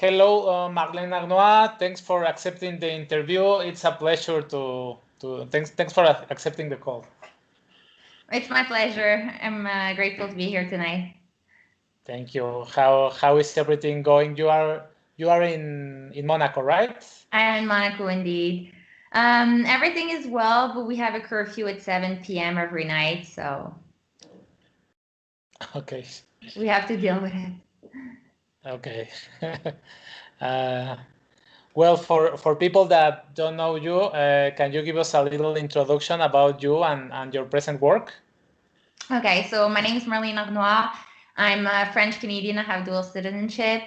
Hello, Marlene Harnois. Thanks for accepting the interview. It's a pleasure to thanks for accepting the call. It's my pleasure. I'm grateful to be here tonight. Thank you. How is everything going? You are in Monaco, right? I am in Monaco indeed. Everything is well, but we have a curfew at 7 p.m. every night, so Okay. we have to deal with it. Okay. uh, well, for people that don't know you, can you give us a little introduction about you and your present work? Okay, so my name is Marlene Harnois. I'm French Canadian. I have dual citizenship.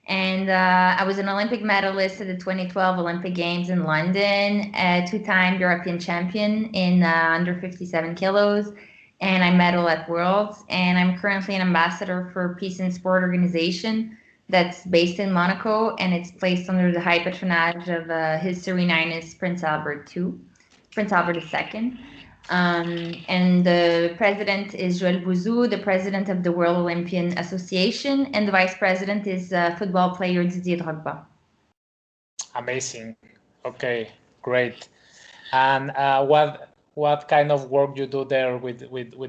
And I was an Olympic medalist at the 2012 Olympic Games in London, a two-time European champion in under 57 kilos, and I medal at Worlds. And I'm currently an ambassador for Peace and Sport organization that's based in Monaco, and it's placed under the high patronage of His Serene Highness Prince Albert II. And the president is Joël Bouzou, the president of the World Olympian Association, and the vice president is football player Didier Drogba. Amazing. Okay, great. And what kind of work you do there with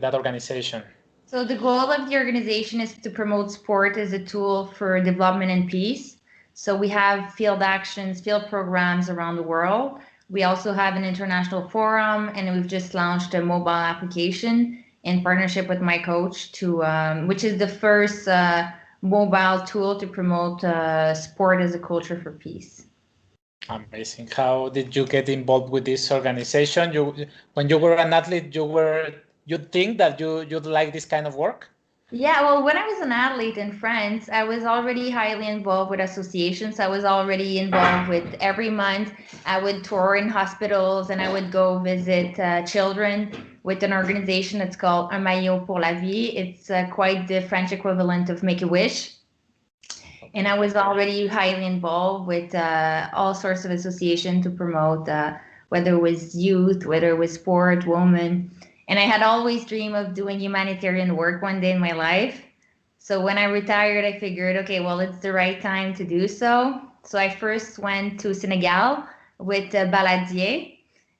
that organization? So the goal of the organization is to promote sport as a tool for development and peace. So we have field actions, field programs around the world. We also have an international forum, and we've just launched a mobile application in partnership with my coach, which is the first mobile tool to promote sport as a culture for peace. Amazing. How did you get involved with this organization? When you were an athlete, you think that you'd like this kind of work? Yeah, well, when I was an athlete in France, I was already highly involved with associations. I was already involved with every month. I would tour in hospitals and I would go visit children with an organization that's called Un Maillot pour la Vie. It's quite the French equivalent of Make-A-Wish. And I was already highly involved with all sorts of associations to promote, whether it was youth, whether it was sport, women. And I had always dreamed of doing humanitarian work one day in my life. So when I retired, I figured, okay, well, it's the right time to do so. So I first went to Senegal with Baladier,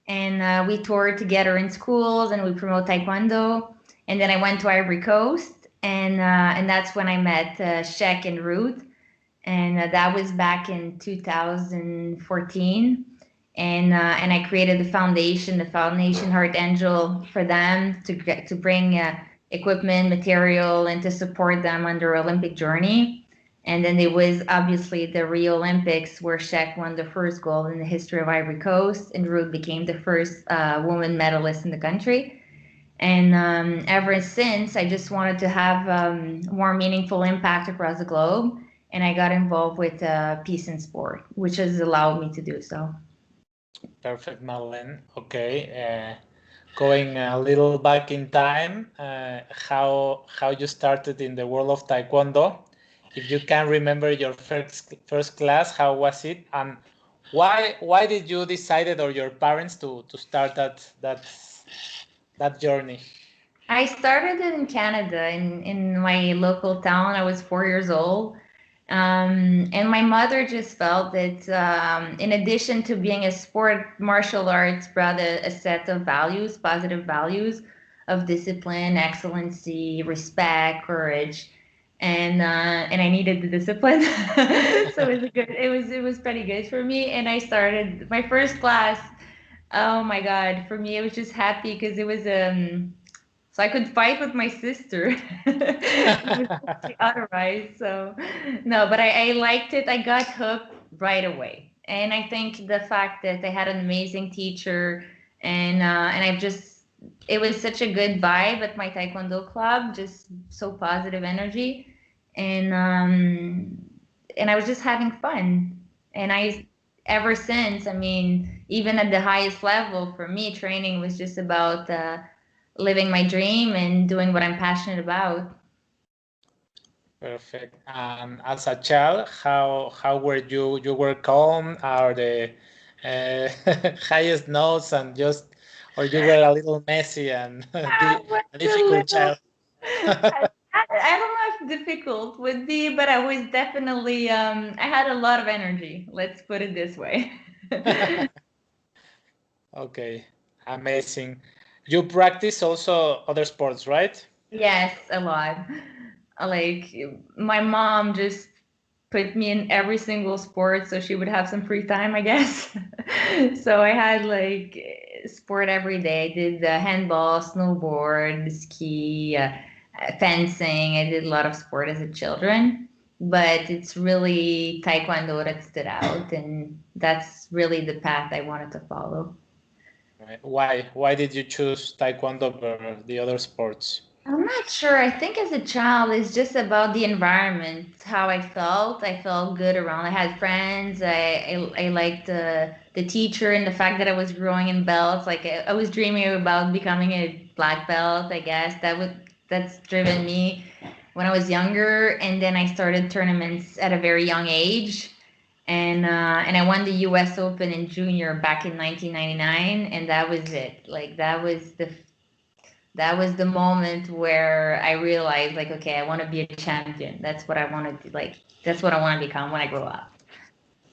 and we toured together in schools and we promote Taekwondo. And then I went to Ivory Coast, and that's when I met Sheikh and Ruth. And that was back in 2014. And I created the Foundation Heart Angel, for them to bring equipment, material, and to support them on their Olympic journey. And then there was obviously the Rio Olympics, where Sheikh won the first gold in the history of Ivory Coast, and Ruth became the first woman medalist in the country. And ever since, I just wanted to have more meaningful impact across the globe. And I got involved with Peace and Sport, which has allowed me to do so. Perfect, Marlene. Okay. Going a little back in time, how you started in the world of Taekwondo. If you can remember your first class, how was it, and why did you decided, or your parents, to start that journey? I started in Canada, in my local town. I was 4 years old. And my mother just felt that in addition to being a sport, martial arts brought a set of values, positive values of discipline, excellency, respect, courage, and I needed the discipline. So it was pretty good for me. And I started my first class. Oh my God, for me it was just happy because it was so I could fight with my sister. Otherwise, so no, but I liked it. I got hooked right away, and I think the fact that I had an amazing teacher, and I've just it was such a good vibe at my Taekwondo club, just so positive energy, and I was just having fun, and I ever since, I mean, even at the highest level for me, training was just about living my dream and doing what I'm passionate about. Perfect. And as a child, how were you? You were calm, or the highest notes, and or you were a little messy and I was a a difficult little, child? I don't know if difficult would be, but I was definitely I had a lot of energy. Let's put it this way. Okay, amazing. You practice also other sports, right? Yes, a lot. Like my mom just put me in every single sport so she would have some free time, I guess. So I had like sport every day. I did handball, snowboard, ski, fencing. I did a lot of sport as a children, but it's really Taekwondo that stood out, and that's really the path I wanted to follow. Right. Why did you choose Taekwondo over the other sports? I'm not sure. I think as a child, it's just about the environment, how I felt. I felt good around. I had friends. I liked the teacher and the fact that I was growing in belts. Like I was dreaming about becoming a black belt. I guess that's driven me when I was younger. And then I started tournaments at a very young age. And I won the U.S. Open in junior back in 1999, and that was it. Like that was the moment where I realized, like, okay, I want to be a champion. That's what I want to do. Like, that's what I want to become when I grow up.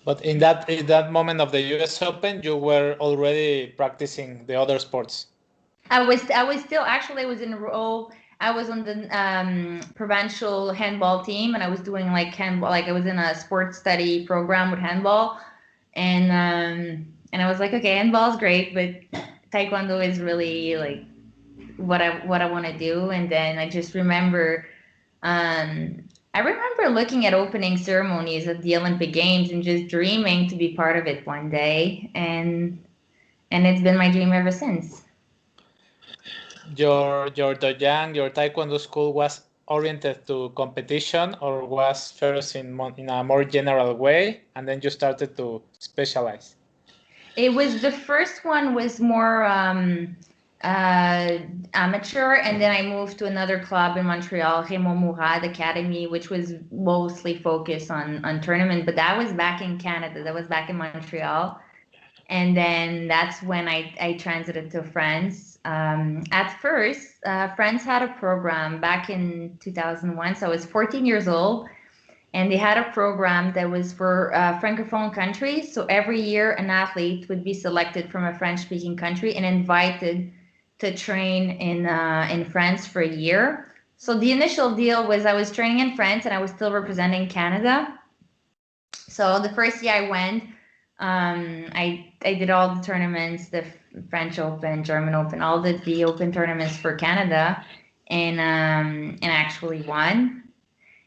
But in that moment of the US Open, you were already practicing the other sports. I was still actually I was in a role. I was on the provincial handball team, and I was doing like handball. Like I was in a sports study program with handball, and I was like, okay, handball is great, but taekwondo is really like what I want to do. And then I just remember I remember looking at opening ceremonies at the Olympic Games and just dreaming to be part of it one day, and it's been my dream ever since. Your dojang, your Taekwondo school was oriented to competition or was first in a more general way, and then you started to specialize? It was the first one was more uh, amateur, and then I moved to another club in Montreal, Raymond Mourad Academy, which was mostly focused on tournament. But that was back in Canada. That was back in Montreal. And then that's when I transited to France. At first, France had a program back in 2001, so I was 14 years old, and they had a program that was for francophone countries. So every year, an athlete would be selected from a French-speaking country and invited to train in France for a year. So the initial deal was I was training in France and I was still representing Canada. So the first year I went, I did all the tournaments, the French Open, German Open, all the Open tournaments for Canada, and actually won.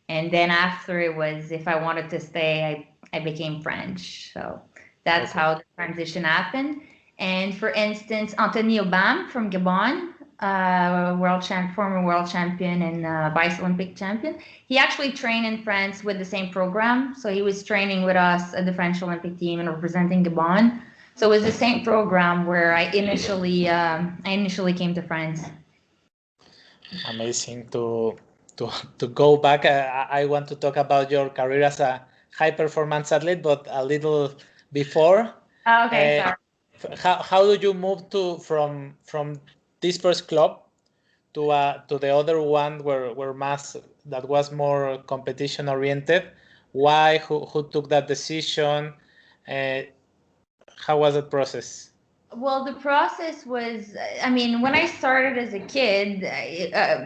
And then after it was if I wanted to stay, I became French. So that's Okay. how the transition happened. And for instance, Anthony Obam from Gabon, former world champion and vice Olympic champion, he actually trained in France with the same program. So he was training with us at the French Olympic team and representing Gabon. So it was the same program where I initially came to France. Amazing to go back. I want to talk about your career as a high performance athlete, but a little before. Okay, Uh, sorry. how do you move to from this first club to the other one where mass that was more competition oriented? Why? Who took that decision? Uh, how was that process? Well, the process was, I mean, when I started as a kid,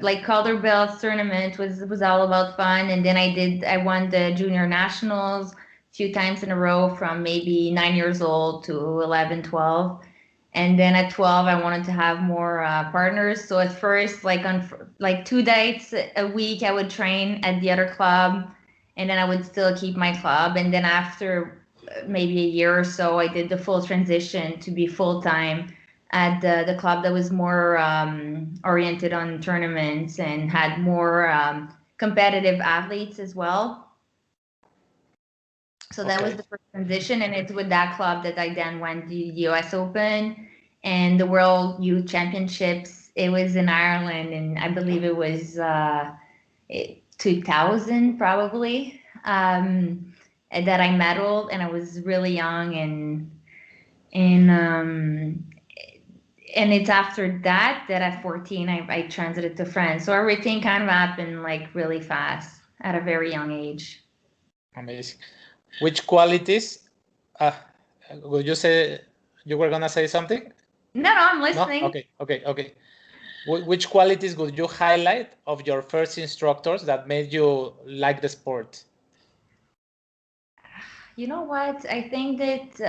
like color belts tournament was all about fun, and then I won the junior nationals a few times in a row from maybe 9 years old to 11, 12. And then at 12, I wanted to have more partners. So at first, like on like 2 dates a week, I would train at the other club, and then I would still keep my club. And then after maybe a year or so, I did the full transition to be full time at the club that was more oriented on tournaments and had more competitive athletes as well. So that was Okay. the first transition, and it's with that club that I then went to the U.S. Open and the World Youth Championships. It was in Ireland, and I believe it was 2000 probably. That I medaled, and I was really young, and and it's after that that at 14 I transited to France. So everything kind of happened like really fast at a very young age. Amazing. Which qualities? Would you say you were gonna say something? No, I'm No? listening. Okay. Which qualities would you highlight of your first instructors that made you like the sport? You know what? I think that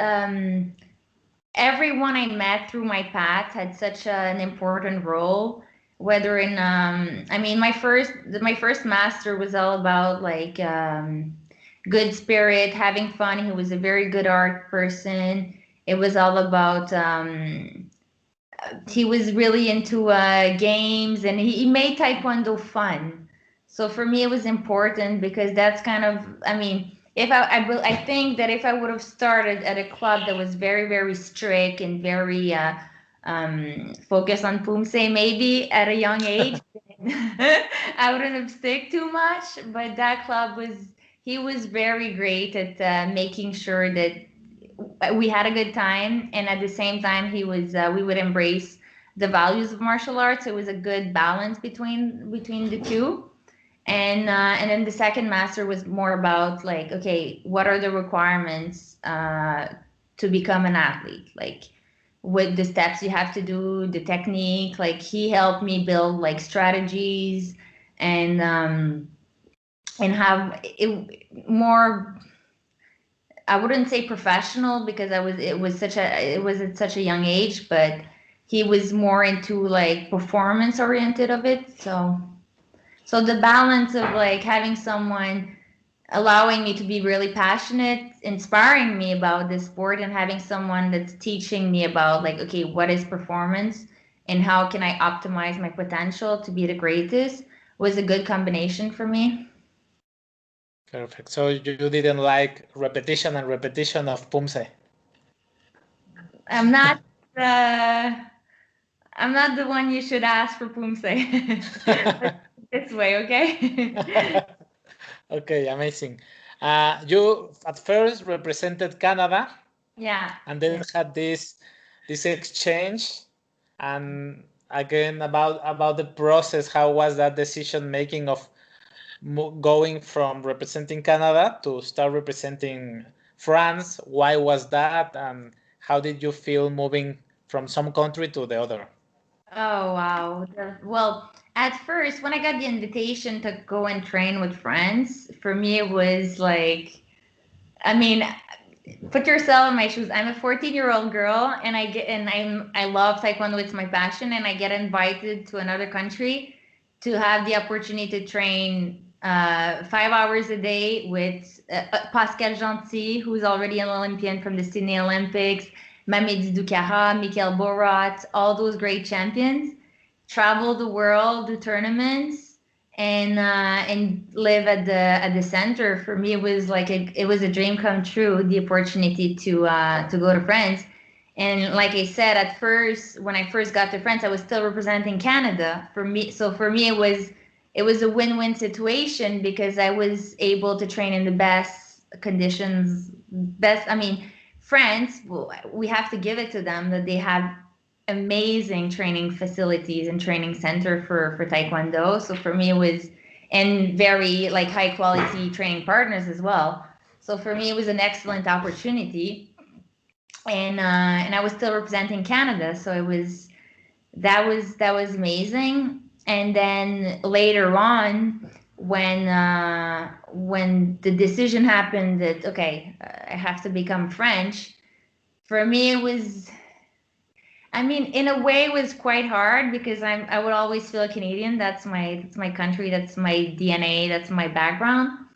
everyone I met through my path had such an important role. Whether in, I mean, my first master was all about like good spirit, having fun. He was a very good art person. It was all about he was really into games, and he made Taekwondo fun. So for me, it was important because that's kind of, I mean, if I think that if I would have started at a club that was very, very strict and very focused on Pumse, maybe at a young age, I wouldn't have stick too much. But that club he was very great at making sure that we had a good time, and at the same time we would embrace the values of martial arts. It was a good balance between the two. And then the second master was more about like, okay, what are the requirements to become an athlete, like with the steps you have to do, the technique. Like he helped me build like strategies and have it more, I wouldn't say professional because it was at such a young age, but he was more into like performance oriented of it. So the balance of like having someone allowing me to be really passionate, inspiring me about this sport, and having someone that's teaching me about like, okay, what is performance and how can I optimize my potential to be the greatest, was a good combination for me. Perfect. So you didn't like repetition and repetition of Pumse? I'm not uh, I'm not the one you should ask for Pumse. This way, okay? Okay, amazing. You at first represented Canada, Yeah. and then had this exchange. And again, about the process, how was that decision making of going from representing Canada to start representing France? Why was that, and how did you feel moving from some country to the other? Oh, wow. Well, at first, when I got the invitation to go and train with friends, for me it was like, I mean, put yourself in my shoes. I'm a 14-year-old girl, and I love Taekwondo. It's my passion, and I get invited to another country to have the opportunity to train 5 hours a day with Pascal Gentil, who's already an Olympian from the Sydney Olympics, Mamedi Ducara, Mikhail Borat, all those great champions. Travel the world, do tournaments, and live at the center. For me, it was like it was a dream come true. The opportunity to go to France, and like I said, at first when I first got to France, I was still representing Canada. For me, it was a win-win situation because I was able to train in the best conditions. Best, I mean, France. Well, we have to give it to them that they have amazing training facilities and training center for Taekwondo. So for me it was, and very like high quality training partners as well. So for me it was an excellent opportunity, and I was still representing Canada. So that was amazing. And then later on, when the decision happened that okay, I have to become French, for me it was, I mean, in a way, it was quite hard because I would always feel Canadian. That's my country. That's my DNA. That's my background.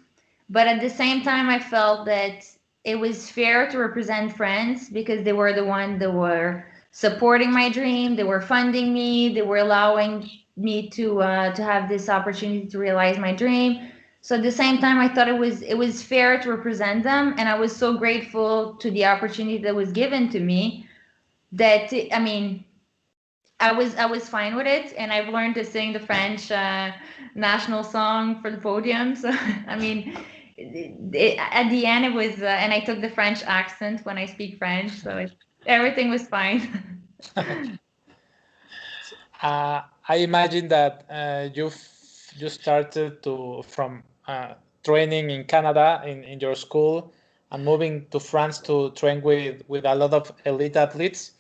But at the same time, I felt that it was fair to represent France because they were the one that were supporting my dream. They were funding me. They were allowing me to have this opportunity to realize my dream. So at the same time, I thought it was fair to represent them, and I was so grateful to the opportunity that was given to me that, I mean, I was fine with it, and I've learned to sing the French national song for the podium. So I mean, at the end it was, and I took the French accent when I speak French, so everything was fine. I imagine that you started from training in Canada in your school and moving to France to train with a lot of elite athletes.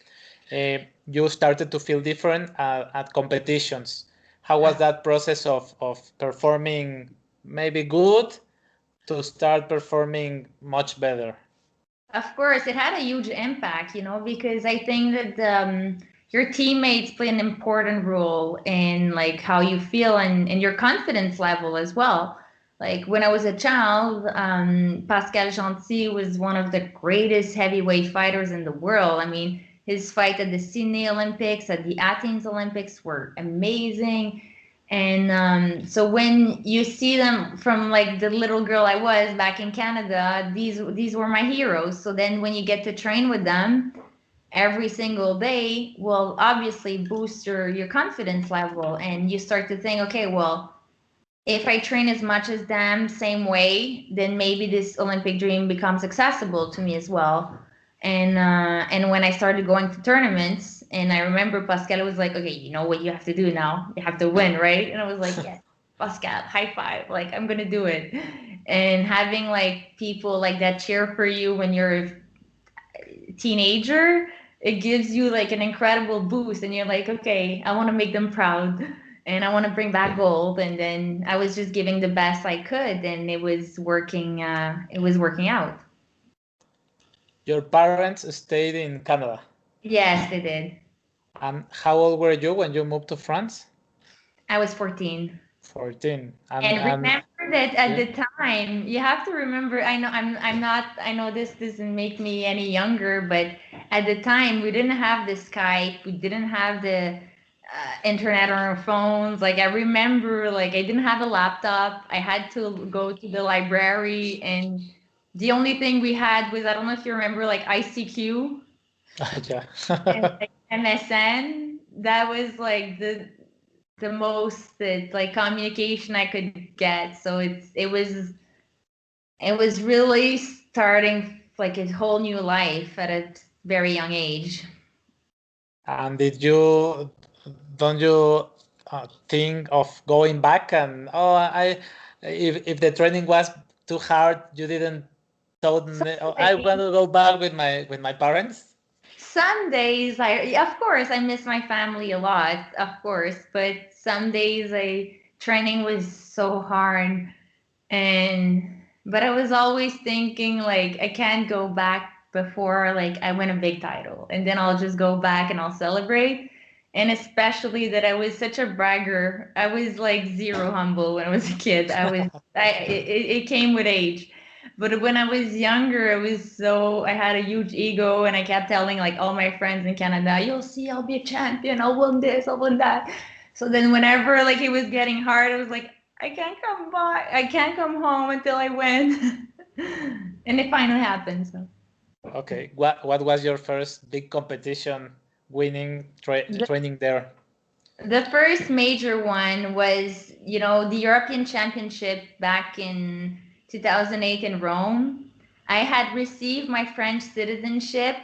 You started to feel different at competitions. How was that process of performing maybe good to start performing much better? Of course, it had a huge impact, because I think that your teammates play an important role in like how you feel and your confidence level as well. Like when I was a child, Pascal Gentil was one of the greatest heavyweight fighters in the world. I mean, his fight at the Sydney Olympics, at the Athens Olympics were amazing. And so when you see them from like the little girl I was back in Canada, these were my heroes. So then when you get to train with them every single day, will obviously boost your confidence level, and you start to think, okay, well, if I train as much as them, same way, then maybe this Olympic dream becomes accessible to me as well. And when I started going to tournaments, and I remember Pascal was like, okay, you know what you have to do now? You have to win, right? And I was like, yes, Pascal, high five, like I'm gonna do it. And having like people like that cheer for you when you're a teenager, it gives you like an incredible boost, and you're like, okay, I want to make them proud and I want to bring back gold. And then I was just giving the best I could, and it was working. It was working out. Your parents stayed in Canada. Yes, they did. And how old were you when you moved to France? I was 14. 14. And remember that at yeah. the time, you have to remember, I know I'm not, I know this doesn't make me any younger, but at the time we didn't have the Skype, we didn't have the internet on our phones. Like I remember, like I didn't have a laptop. I had to go to the library, and the only thing we had was, I don't know if you remember, like ICQ Yeah. and like MSN. That was like the most that like communication I could get. So it was really starting like a whole new life at a very young age. And don't you think of going back and if the training was too hard, you didn't thought oh, I want to go back with my parents? Some days of course, I miss my family a lot, of course, but some days training was so hard, but I was always thinking like I can't go back before like I win a big title, and then I'll just go back and I'll celebrate. And especially that I was such a bragger. I was like zero humble when I was a kid. It came with age. But when I was younger, I had a huge ego, and I kept telling like all my friends in Canada, you'll see, I'll be a champion, I'll win this, I'll win that. So then whenever like it was getting hard, I was like, I can't come back, I can't come home until I win. And it finally happened. So. Okay, what was your first big competition winning training there? The first major one was, the European Championship back in 2008 in Rome. I had received my French citizenship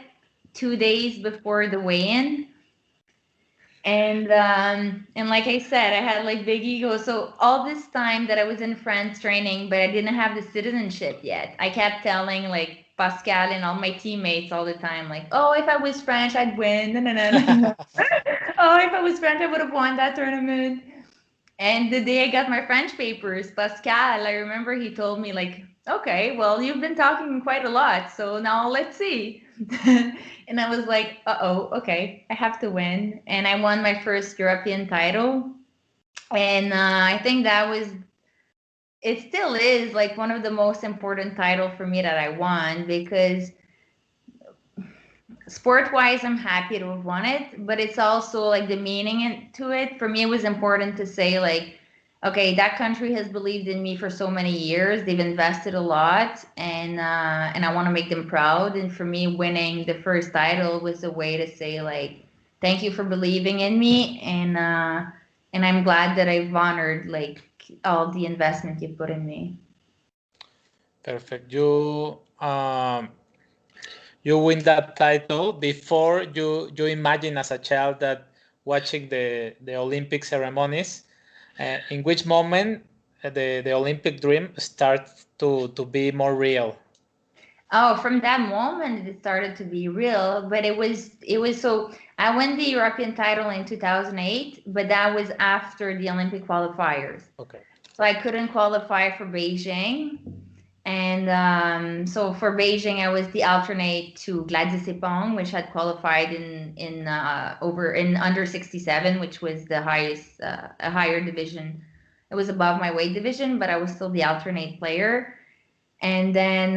2 days before the weigh-in. And like I said, I had like big ego. So all this time that I was in France training, but I didn't have the citizenship yet, I kept telling like Pascal and all my teammates all the time, like, oh, if I was French, I'd win. No, no, no, no, no. Oh, if I was French, I would have won that tournament. And the day I got my French papers, Pascal, I remember he told me like, okay, well, you've been talking quite a lot, so now let's see. And I was like, uh-oh, okay, I have to win. And I won my first European title. And I think it still is like one of the most important title for me that I won, because sport-wise, I'm happy to have won it, but it's also like the meaning to it. For me, it was important to say like, okay, that country has believed in me for so many years. They've invested a lot, and I want to make them proud. And for me, winning the first title was a way to say like, thank you for believing in me, and I'm glad that I've honored like all the investment you put in me. Perfect. You win that title before you imagine as a child that watching the Olympic ceremonies. In which moment the Olympic dream starts to be more real? Oh, from that moment it started to be real, but it was so I won the European title in 2008, but that was after the Olympic qualifiers. Okay. So I couldn't qualify for Beijing. And so for Beijing, I was the alternate to Gladys Epong, which had qualified in under 67, which was the highest a higher division. It was above my weight division, but I was still the alternate player. And then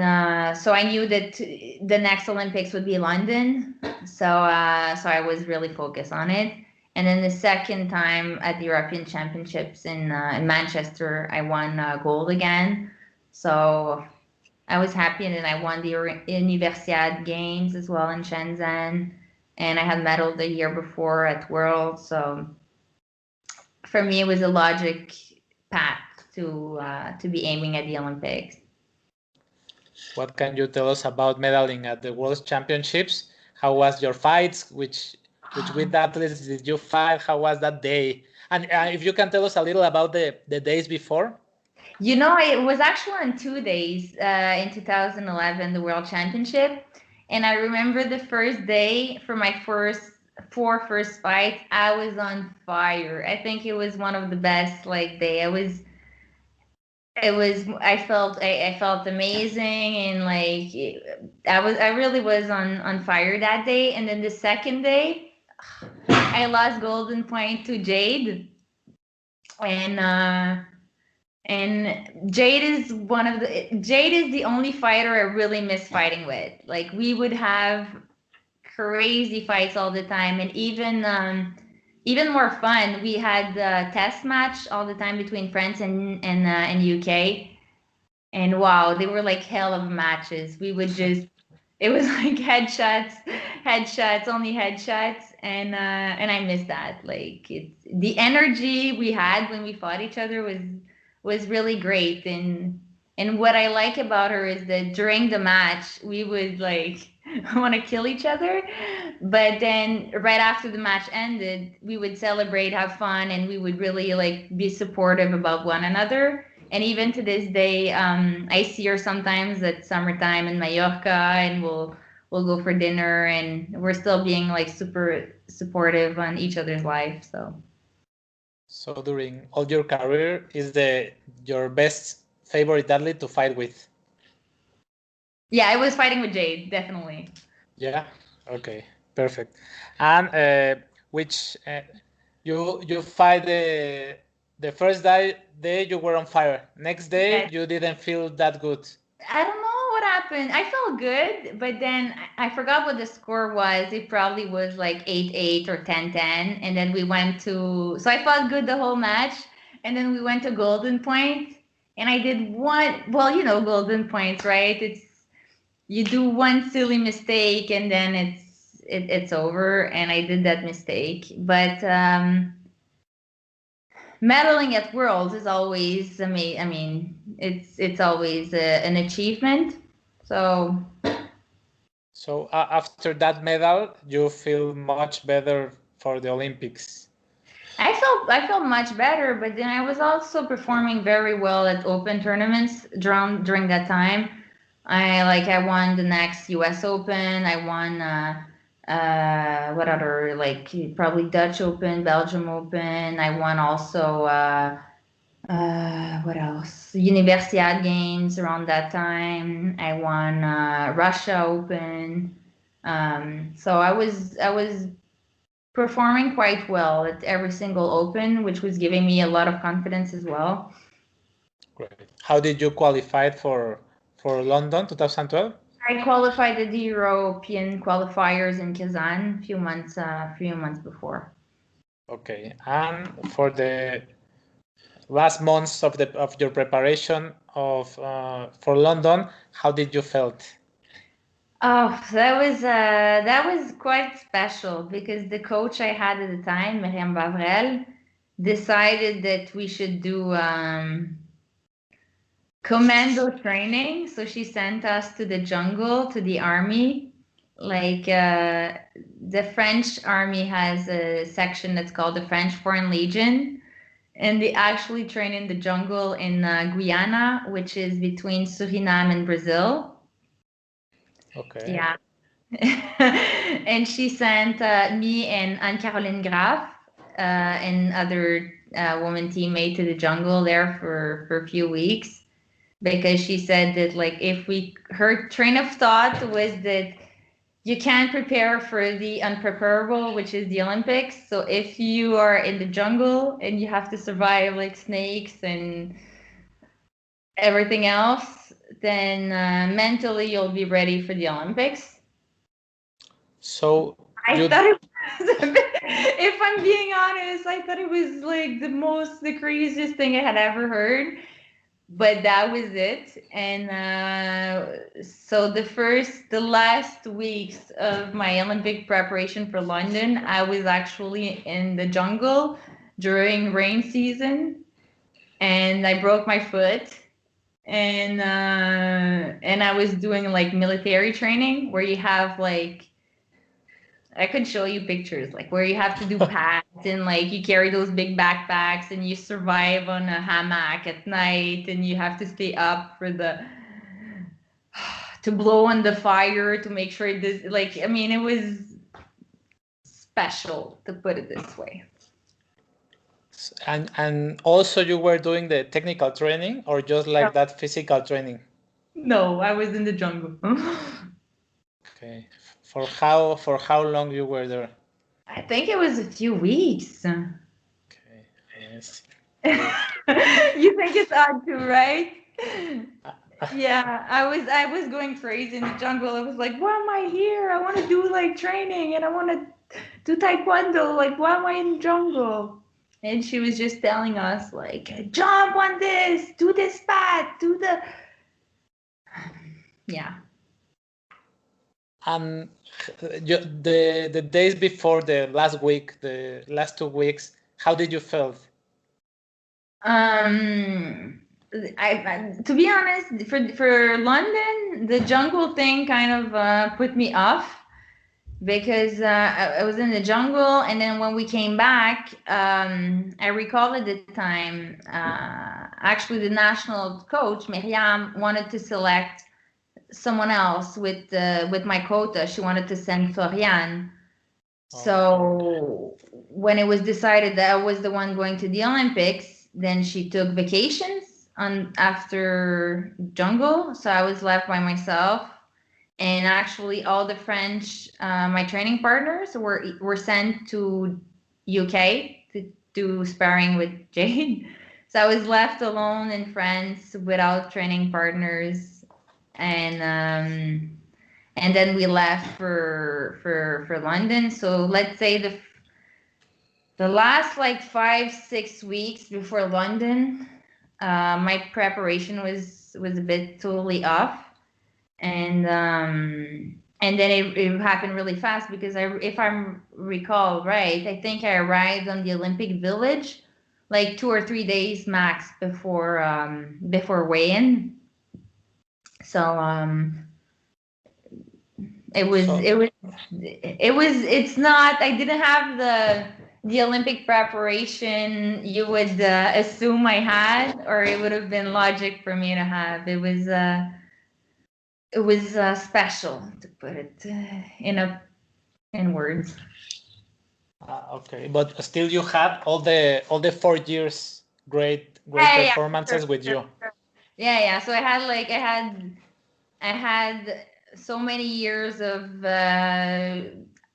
so I knew that the next Olympics would be London, so I was really focused on it. And then the second time at the European Championships in Manchester, I won gold again. So I was happy, and then I won the Universiade games as well in Shenzhen, and I had medal the year before at Worlds. So for me, it was a logic path to be aiming at the Olympics. What can you tell us about medaling at the World Championships? How was your fights? Which with athletes did you fight? How was that day? And if you can tell us a little about the days before. You know, it was actually on 2 days in 2011, the World Championship. And I remember the first day for my first fights, I was on fire. I think it was one of the best day. I felt amazing, and I really was on fire that day. And then the second day, I lost golden point to Jade. And Jade is the only fighter I really miss fighting with. Like, we would have crazy fights all the time, and even more fun, we had the test match all the time between France and UK. And wow, they were like hell of matches. It was like headshots, only headshots, and I miss that. Like, it's the energy we had when we fought each other was really great. And what I like about her is that during the match we would want to kill each other, but then right after the match ended, we would celebrate, have fun, and we would really be supportive about one another. And even to this day, I see her sometimes at summertime in Mallorca, and we'll go for dinner, and we're still being super supportive on each other's life. So during all your career, is your best favorite athlete to fight with? Yeah, I was fighting with Jade, definitely. Yeah. Okay. Perfect. And which you fight the first day you were on fire. Next day Yes. you didn't feel that good. I don't know what happened. I felt good, but then I forgot what the score was. It probably was like 8-8 or 10-10. And then we went so I felt good the whole match. And then we went to golden point, and I did golden points, right? You do one silly mistake, and then it's over. And I did that mistake. But medaling at Worlds is always, it's always an achievement. So After that medal, you feel much better for the Olympics. I felt much better, but then I was also performing very well at open tournaments during that time. I won the next US Open. I won what other, probably Dutch Open, Belgium Open. I won also what else? Universiade games around that time. I won Russia Open. So I was performing quite well at every single Open, which was giving me a lot of confidence as well. Great. How did you qualify for London 2012? I qualified at the European qualifiers in Kazan a few months before. Okay, and for the last months of your preparation for London, how did you felt? Oh, that was quite special, because the coach I had at the time, Miriam Bavrel, decided that we should do commando training. So she sent us to the jungle, to the army, like the French army has a section that's called the French Foreign Legion, and they actually train in the jungle in Guyana, which is between Suriname and Brazil. Okay. Yeah. And she sent me and Anne-Caroline Graff and other woman teammate to the jungle there for a few weeks, because she said that like her train of thought was that you can't prepare for the unpreparable, which is the Olympics. So if you are in the jungle and you have to survive like snakes and everything else, then mentally you'll be ready for the Olympics. So I thought it was if I'm being honest, I thought it was like the craziest thing I had ever heard. But that was it. And so the last weeks of my Olympic preparation for London, I was actually in the jungle during rain season, and I broke my foot. And I was doing like military training where you have like, I could show you pictures like where you have to do pads and like you carry those big backpacks and you survive on a hammock at night and you have to stay up for to blow on the fire to make sure this, like, I mean, it was special, to put it this way. And also you were doing the technical training or just like that physical training? No, I was in the jungle. Okay. For how long you were there? I think it was a few weeks. Okay. Yes. You think it's odd too, right? Yeah, I was going crazy in the jungle. I was like, why am I here? I want to do like training and I want to do Taekwondo. Like, why am I in the jungle? And she was just telling us like, jump on this, do this path, do the yeah. The days before the last week, the last 2 weeks, how did you feel? I to be honest, for London, the jungle thing kind of put me off because I was in the jungle, and then when we came back, I recall at the time, actually the national coach Miriam wanted to select someone else with my quota. She wanted to send Florian. So when it was decided that I was the one going to the Olympics, then she took vacations after jungle. So I was left by myself. And actually all the French, my training partners were sent to UK to do sparring with Jade. So I was left alone in France without training partners. And then we left for London. So let's say the last like 5-6 weeks before London, my preparation was a bit totally off, and then it happened really fast because if I recall right, I think I arrived on the Olympic Village like 2 or 3 days max before weigh-in. So it's not, I didn't have the Olympic preparation you would assume I had, or it would have been logic for me to have. It was special, to put it in words. Okay, but still you had all the 4 years great performances with you. Yeah. So I had so many years of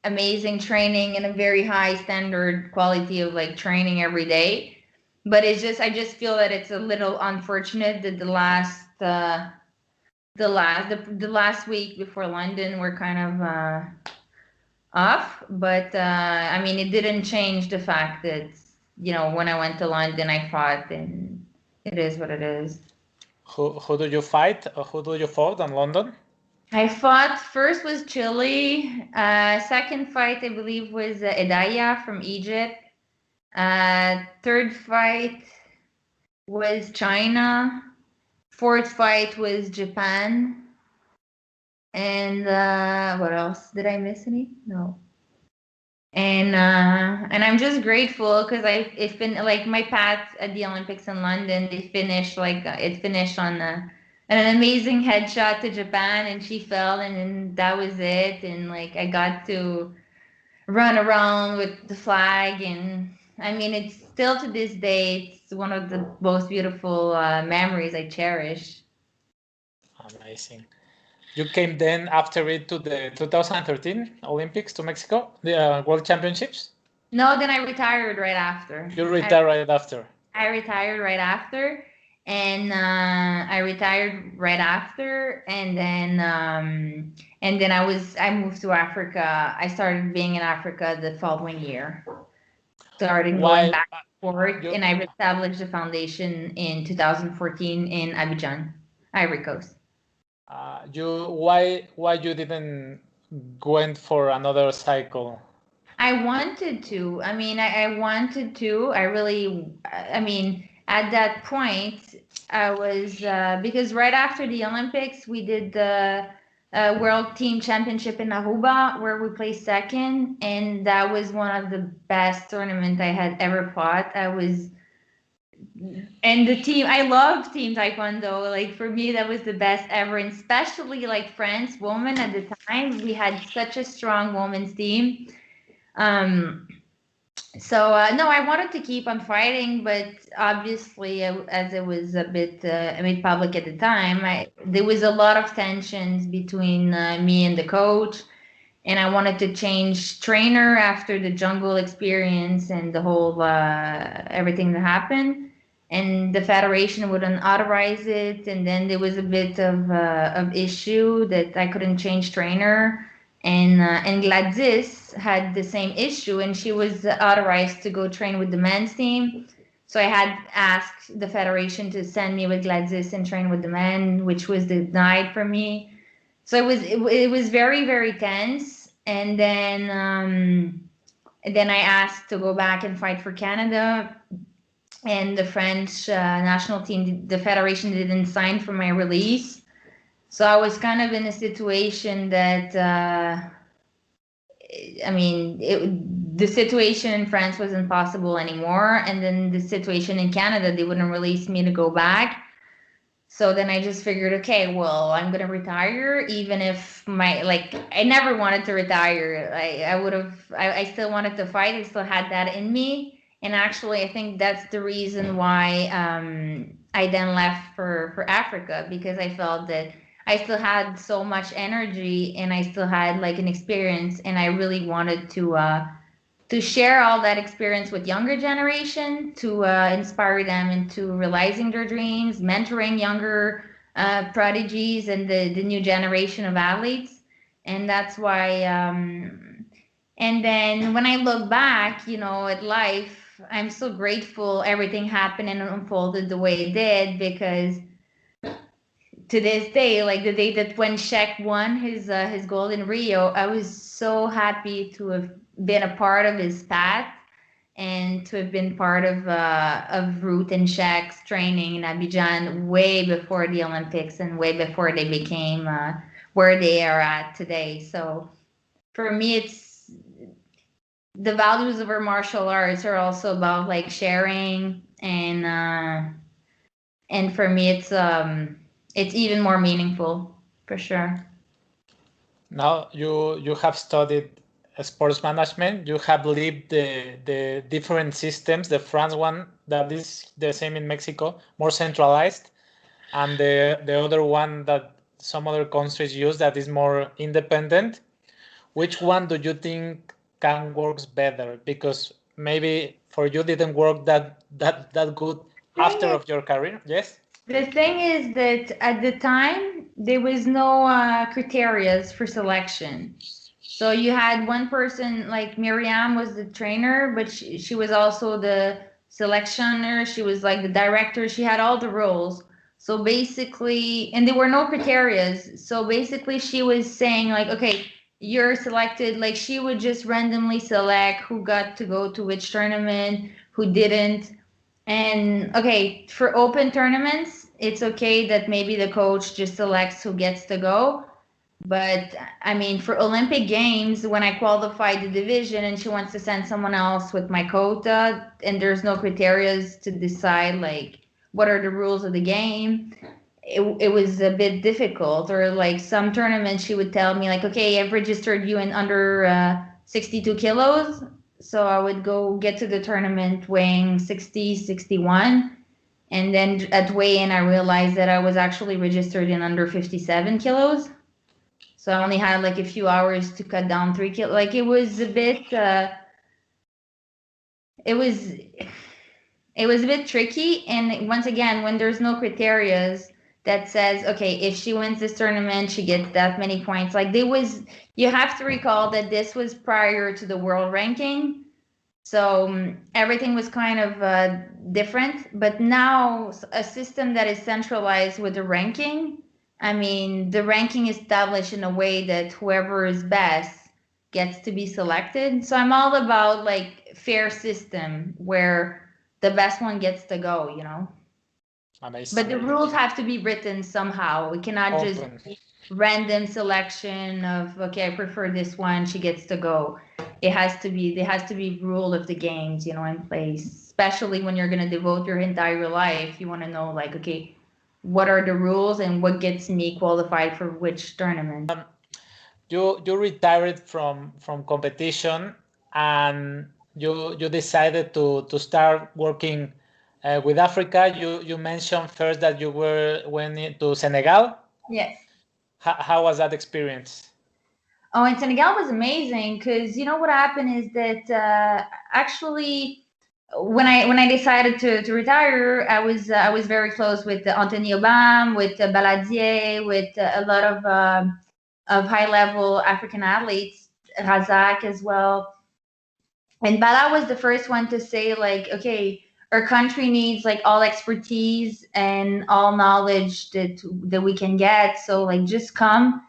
amazing training and a very high standard quality of like training every day. But I just feel that it's a little unfortunate that the last week before London were kind of off. But I mean, it didn't change the fact that, when I went to London, I fought, and it is what it is. Who do you fight? Who do you fought in London? I fought, first was Chile. Second fight, I believe, was Edaya from Egypt. Third fight was China. Fourth fight was Japan. And what else? Did I miss any? No. And I'm just grateful because it's been like my path at the Olympics in London. They finished like it finished on an amazing headshot to Japan, and she fell, and then that was it. And like I got to run around with the flag, and I mean it's still to this day it's one of the most beautiful memories I cherish. Amazing. You came then after it to the 2013 Olympics to Mexico, the World Championships? No, then I retired right after. You retired right after. I retired right after, and I retired right after, and then I moved to Africa. I started being in Africa the following year. Started going Why back to work, you and I established a foundation in 2014 in Abidjan, Ivory Coast. why you didn't went for another cycle? I wanted to. I mean, I wanted to. I really, I mean, at that point, I was, because right after the Olympics, we did the World Team Championship in Aruba, where we placed second. And that was one of the best tournament I had ever fought. And the team, I love Team Taekwondo. Like, for me, that was the best ever. And especially like France women at the time, we had such a strong women's team. Um, so no, I wanted to keep on fighting, but obviously, as it was a bit public at the time, there was a lot of tensions between me and the coach, and I wanted to change trainer after the jungle experience and the whole everything that happened, and the federation wouldn't authorize it, and then there was a bit of issue that I couldn't change trainer, and Gladys had the same issue, and she was authorized to go train with the men's team. So I had asked the federation to send me with Gladys and train with the men, which was denied for me. So it was very very tense, and then I asked to go back and fight for Canada, and the French national team, the federation didn't sign for my release. So I was kind of in a situation that I mean, the situation in France wasn't possible anymore, and then the situation in Canada, they wouldn't release me to go back. So then I just figured, okay, well, I'm gonna retire, even if I never wanted to retire. I would have, I still wanted to fight. I still had that in me, and actually, I think that's the reason why I then left for Africa, because I felt that I still had so much energy, and I still had like an experience, and I really wanted to share all that experience with younger generation, to inspire them into realizing their dreams, mentoring younger prodigies and the new generation of athletes. And that's why and then when I look back, at life, I'm so grateful everything happened and unfolded the way it did, because to this day, like the day that when Shaq won his gold in Rio, I was so happy to have been a part of his path, and to have been part of Ruth and Shaq's training in Abidjan way before the Olympics and way before they became where they are at today. So for me, it's the values of our martial arts are also about like sharing, and for me, it's even more meaningful for sure. Now you have studied sports management. You have lived the different systems. The France one that is the same in Mexico, more centralized, and the other one that some other countries use that is more independent. Which one do you think can works better? Because maybe for you didn't work that good after of your career. Yes. The thing is that at the time there was no criterias for selection. So you had one person, like Miriam was the trainer, but she was also the selectioner. She was like the director. She had all the roles. So basically, and there were no criterias. So basically, she was saying like, okay, you're selected. Like she would just randomly select who got to go to which tournament, who didn't. And okay, for open tournaments, it's okay that maybe the coach just selects who gets to go. But I mean, for Olympic Games, when I qualified the division and she wants to send someone else with my quota, and there's no criterias to decide like what are the rules of the game, it was a bit difficult. Or like some tournaments, she would tell me like, okay, I've registered you in under 62 kilos. So I would go get to the tournament weighing 60, 61. And then at weigh-in, I realized that I was actually registered in under 57 kilos. So I only had like a few hours to cut down 3 kilos. Like it was a bit, it was, it was a bit tricky. And once again, when there's no criterias that says, okay, if she wins this tournament, she gets that many points. Like there was, you have to recall that this was prior to the world ranking. So everything was kind of different. But now a system that is centralized with the ranking, I mean, the ranking is established in a way that whoever is best gets to be selected. So I'm all about like fair system where the best one gets to go, you know. But the Amazing. rules have to be written somehow. We cannot just Open. random selection of, okay, I prefer this one, she gets to go. It has to be, there has to be rule of the games, you know, in place, especially when you're going to devote your entire life. You want to know like, okay, what are the rules and what gets me qualified for which tournament. You retired from competition, and you decided to start working with Africa. You mentioned first that you went to Senegal. Yes. How was that experience? Oh, and Senegal was amazing because you know what happened is that actually when I decided to retire, I was very close with Anthony Obam, with Baladier, with a lot of high level African athletes, Razak as well. And Bala was the first one to say like, okay, our country needs like all expertise and all knowledge that we can get. So like, just come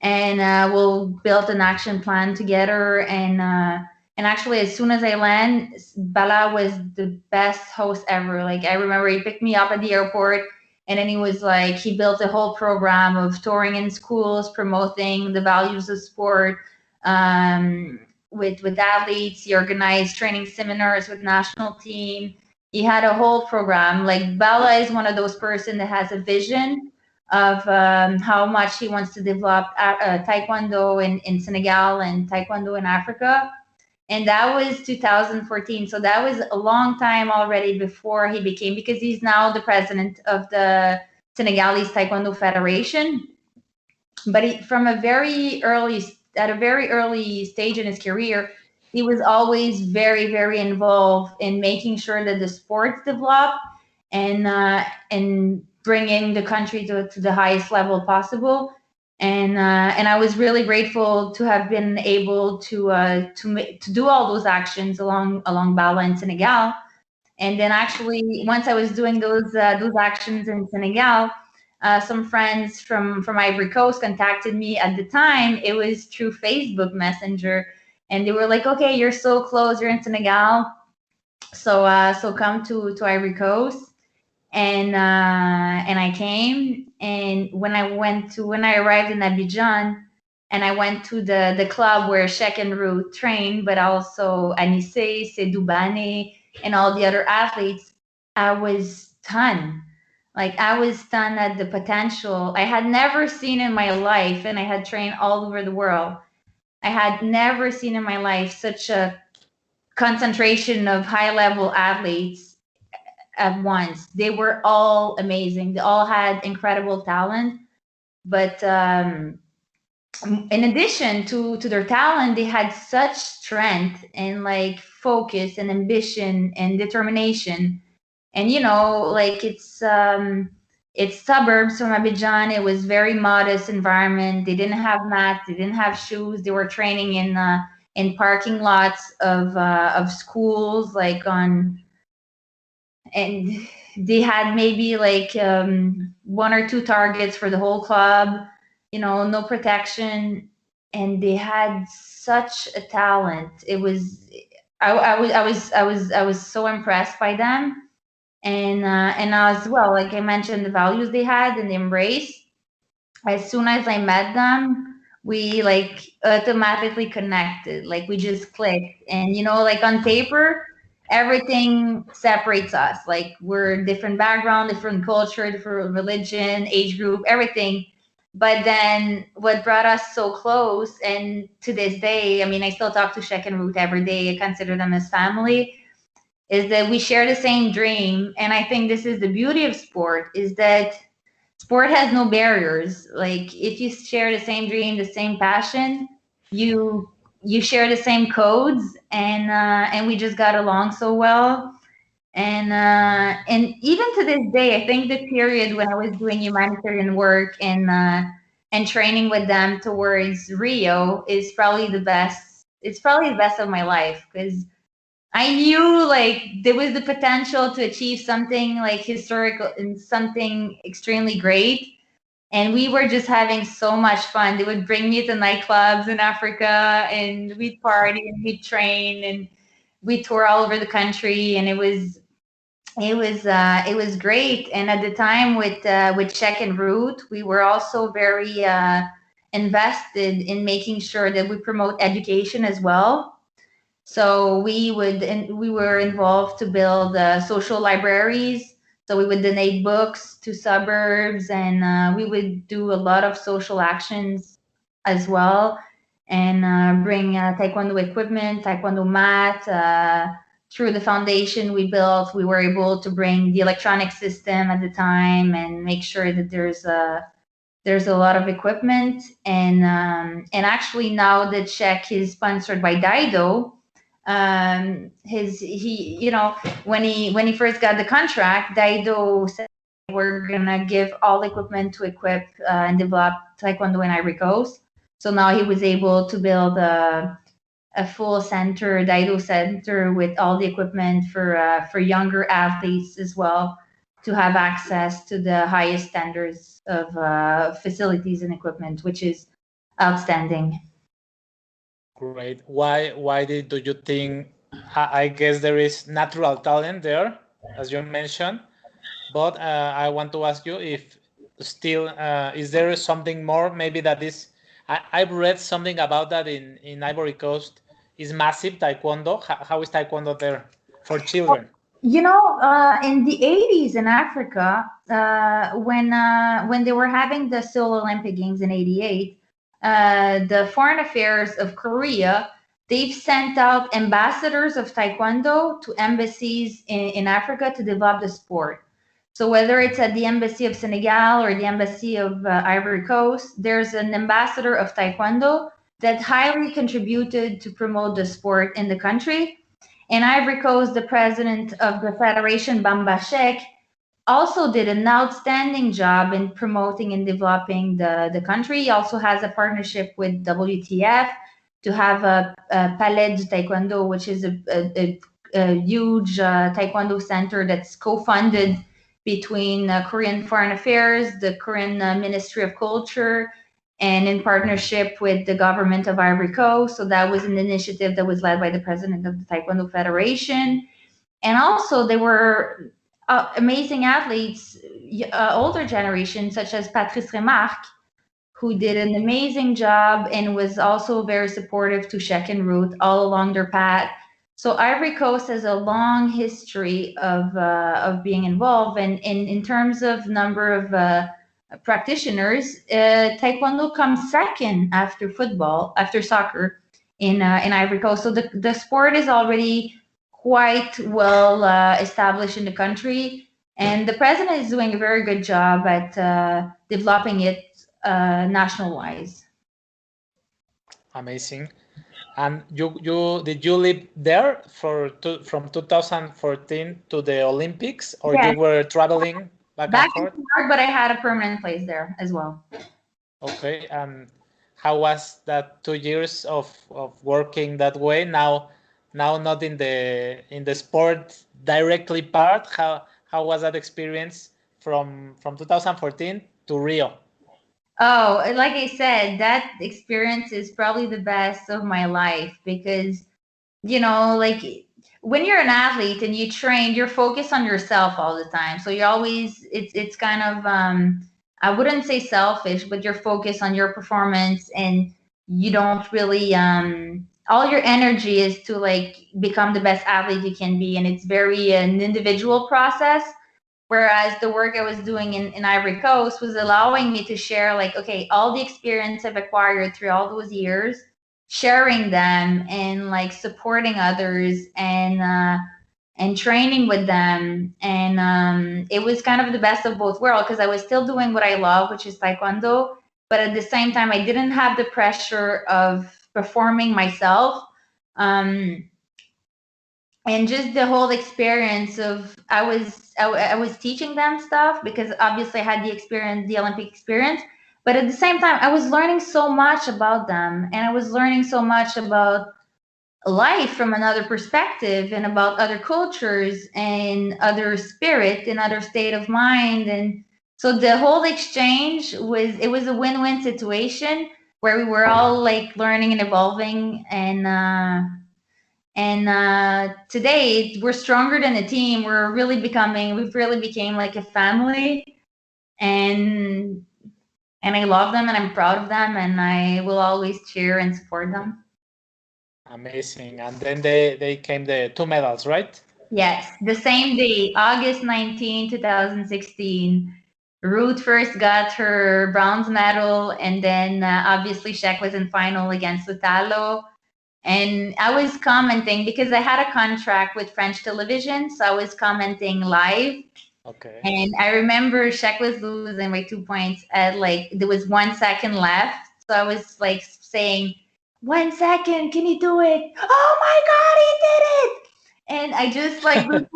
and we'll build an action plan together. And actually, as soon as I land, Bala was the best host ever. Like I remember he picked me up at the airport, and then he was like, he built a whole program of touring in schools, promoting the values of sport. With athletes. He organized training seminars with national team. He had a whole program. Like Bala is one of those person that has a vision of how much he wants to develop Taekwondo in Senegal and Taekwondo in Africa. And that was 2014. So that was a long time already before he became, because he's now the president of the Senegalese Taekwondo Federation. But from a very early, at a very early stage in his career, he was always very, very involved in making sure that the sports develop and bringing the country to the highest level possible. And I was really grateful to have been able to do all those actions along Bala in Senegal. And then actually, once I was doing those actions in Senegal, some friends from Ivory Coast contacted me. At the time, it was through Facebook Messenger, and they were like, "Okay, you're so close. You're in Senegal, so come to Ivory Coast." And I came. And when I arrived in Abidjan, and I went to the club where Sheikh and Root trained, but also Anissé, Sedou Bane, and all the other athletes, I was stunned. Like I was stunned at the potential I had never seen in my life, and I had trained all over the world. I had never seen in my life such a concentration of high level athletes at once. They were all amazing. They all had incredible talent, but in addition to their talent, they had such strength and like focus and ambition and determination. And you know, like it's suburbs from Abidjan. It was very modest environment. They didn't have mats. They didn't have shoes. They were training in parking lots of schools, like on, and they had maybe like one or two targets for the whole club. You know, no protection, and they had such a talent. It was, I was so impressed by them. And as well, like I mentioned, the values they had and the embrace. As soon as I met them, we like automatically connected, like we just clicked. And like on paper, everything separates us, like we're different background, different culture, different religion, age group, everything. But then what brought us so close, and to this day, I mean, I still talk to Shek and Ruth every day, I consider them as family, is that we share the same dream. And I think this is the beauty of sport, is that sport has no barriers. Like if you share the same dream, the same passion, you you share the same codes, and we just got along so well. And even to this day, I think the period when I was doing humanitarian work and training with them towards Rio is probably the best. It's probably the best of my life, because I knew like there was the potential to achieve something like historical and something extremely great. And we were just having so much fun. They would bring me to nightclubs in Africa, and we'd party and we'd train and we'd tour all over the country. And it was great. And at the time with Czech and Root, we were also very invested in making sure that we promote education as well. So we were involved to build social libraries. So we would donate books to suburbs, and we would do a lot of social actions as well, and bring Taekwondo equipment, Taekwondo mat. Through the foundation we built, we were able to bring the electronic system at the time and make sure that there's a lot of equipment. And actually now that Czech is sponsored by Daido, his he you know when he first got the contract, Daido said we're gonna give all equipment to equip and develop Taekwondo in Ivory Coast. So now he was able to build a full center, Daido center, with all the equipment for younger athletes as well, to have access to the highest standards of facilities and equipment, which is outstanding. Great. Do you think? I guess there is natural talent there, as you mentioned, but I want to ask you if still is there something more maybe that is. I've read something about that in Ivory Coast is massive Taekwondo. How is Taekwondo there for children? In the 80s in Africa, when they were having the Seoul Olympic Games in 88, the Foreign Affairs of Korea, they've sent out ambassadors of Taekwondo to embassies in Africa to develop the sport. So whether it's at the embassy of Senegal or the embassy of Ivory Coast, there's an ambassador of Taekwondo that highly contributed to promote the sport in the country. And Ivory Coast, the president of the Federation, Bamba Sheikh, also did an outstanding job in promoting and developing the country. He also has a partnership with WTF to have a Palais du Taekwondo, which is a huge Taekwondo center that's co-funded between Korean Foreign Affairs, the Korean Ministry of Culture, and in partnership with the government of Ivory Coast. So that was an initiative that was led by the president of the Taekwondo Federation. And also there were amazing athletes, older generation, such as Patrice Remarque, who did an amazing job and was also very supportive to Shek and Ruth all along their path. So Ivory Coast has a long history of being involved. And in terms of number of practitioners, Taekwondo comes second after football, after soccer in Ivory Coast. So the sport is already quite well established in the country, and the president is doing a very good job at developing it national-wise. Amazing. And you did you live there from 2014 to the Olympics, or Yeah. you were traveling back and forth? But I had a permanent place there as well. Okay. And how was that 2 years of working that way? Now not in the sport directly part. How was that experience from 2014 to Rio? Oh, like I said, that experience is probably the best of my life, because, like when you're an athlete and you train, you're focused on yourself all the time. So you always, it's kind of, I wouldn't say selfish, but you're focused on your performance, and you don't really all your energy is to like become the best athlete you can be, and it's very an individual process. Whereas the work I was doing in Ivory Coast was allowing me to share, like, okay, all the experience I've acquired through all those years, sharing them and like supporting others and training with them. And it was kind of the best of both worlds because I was still doing what I love, which is Taekwondo. But at the same time, I didn't have the pressure of performing myself. And just the whole experience of I was teaching them stuff because obviously I had the experience, the Olympic experience, but at the same time I was learning so much about them, and I was learning so much about life from another perspective and about other cultures and other spirit and other state of mind. And so the whole exchange was a win-win situation where we were all like learning and evolving. And today we're stronger than a team. We've really became like a family, and I love them and I'm proud of them, and I will always cheer and support them. Amazing. And then they came the 2 medals, right? Yes, the same day, August 19, 2016. Ruth first got her bronze medal, and then obviously Shek was in final against Lutalo. And I was commenting because I had a contract with French television, so I was commenting live. Okay. And I remember Shek was losing by 2 points at like there was 1 second left. So I was like saying, 1 second, can you do it? Oh my God, he did it! And I just like removed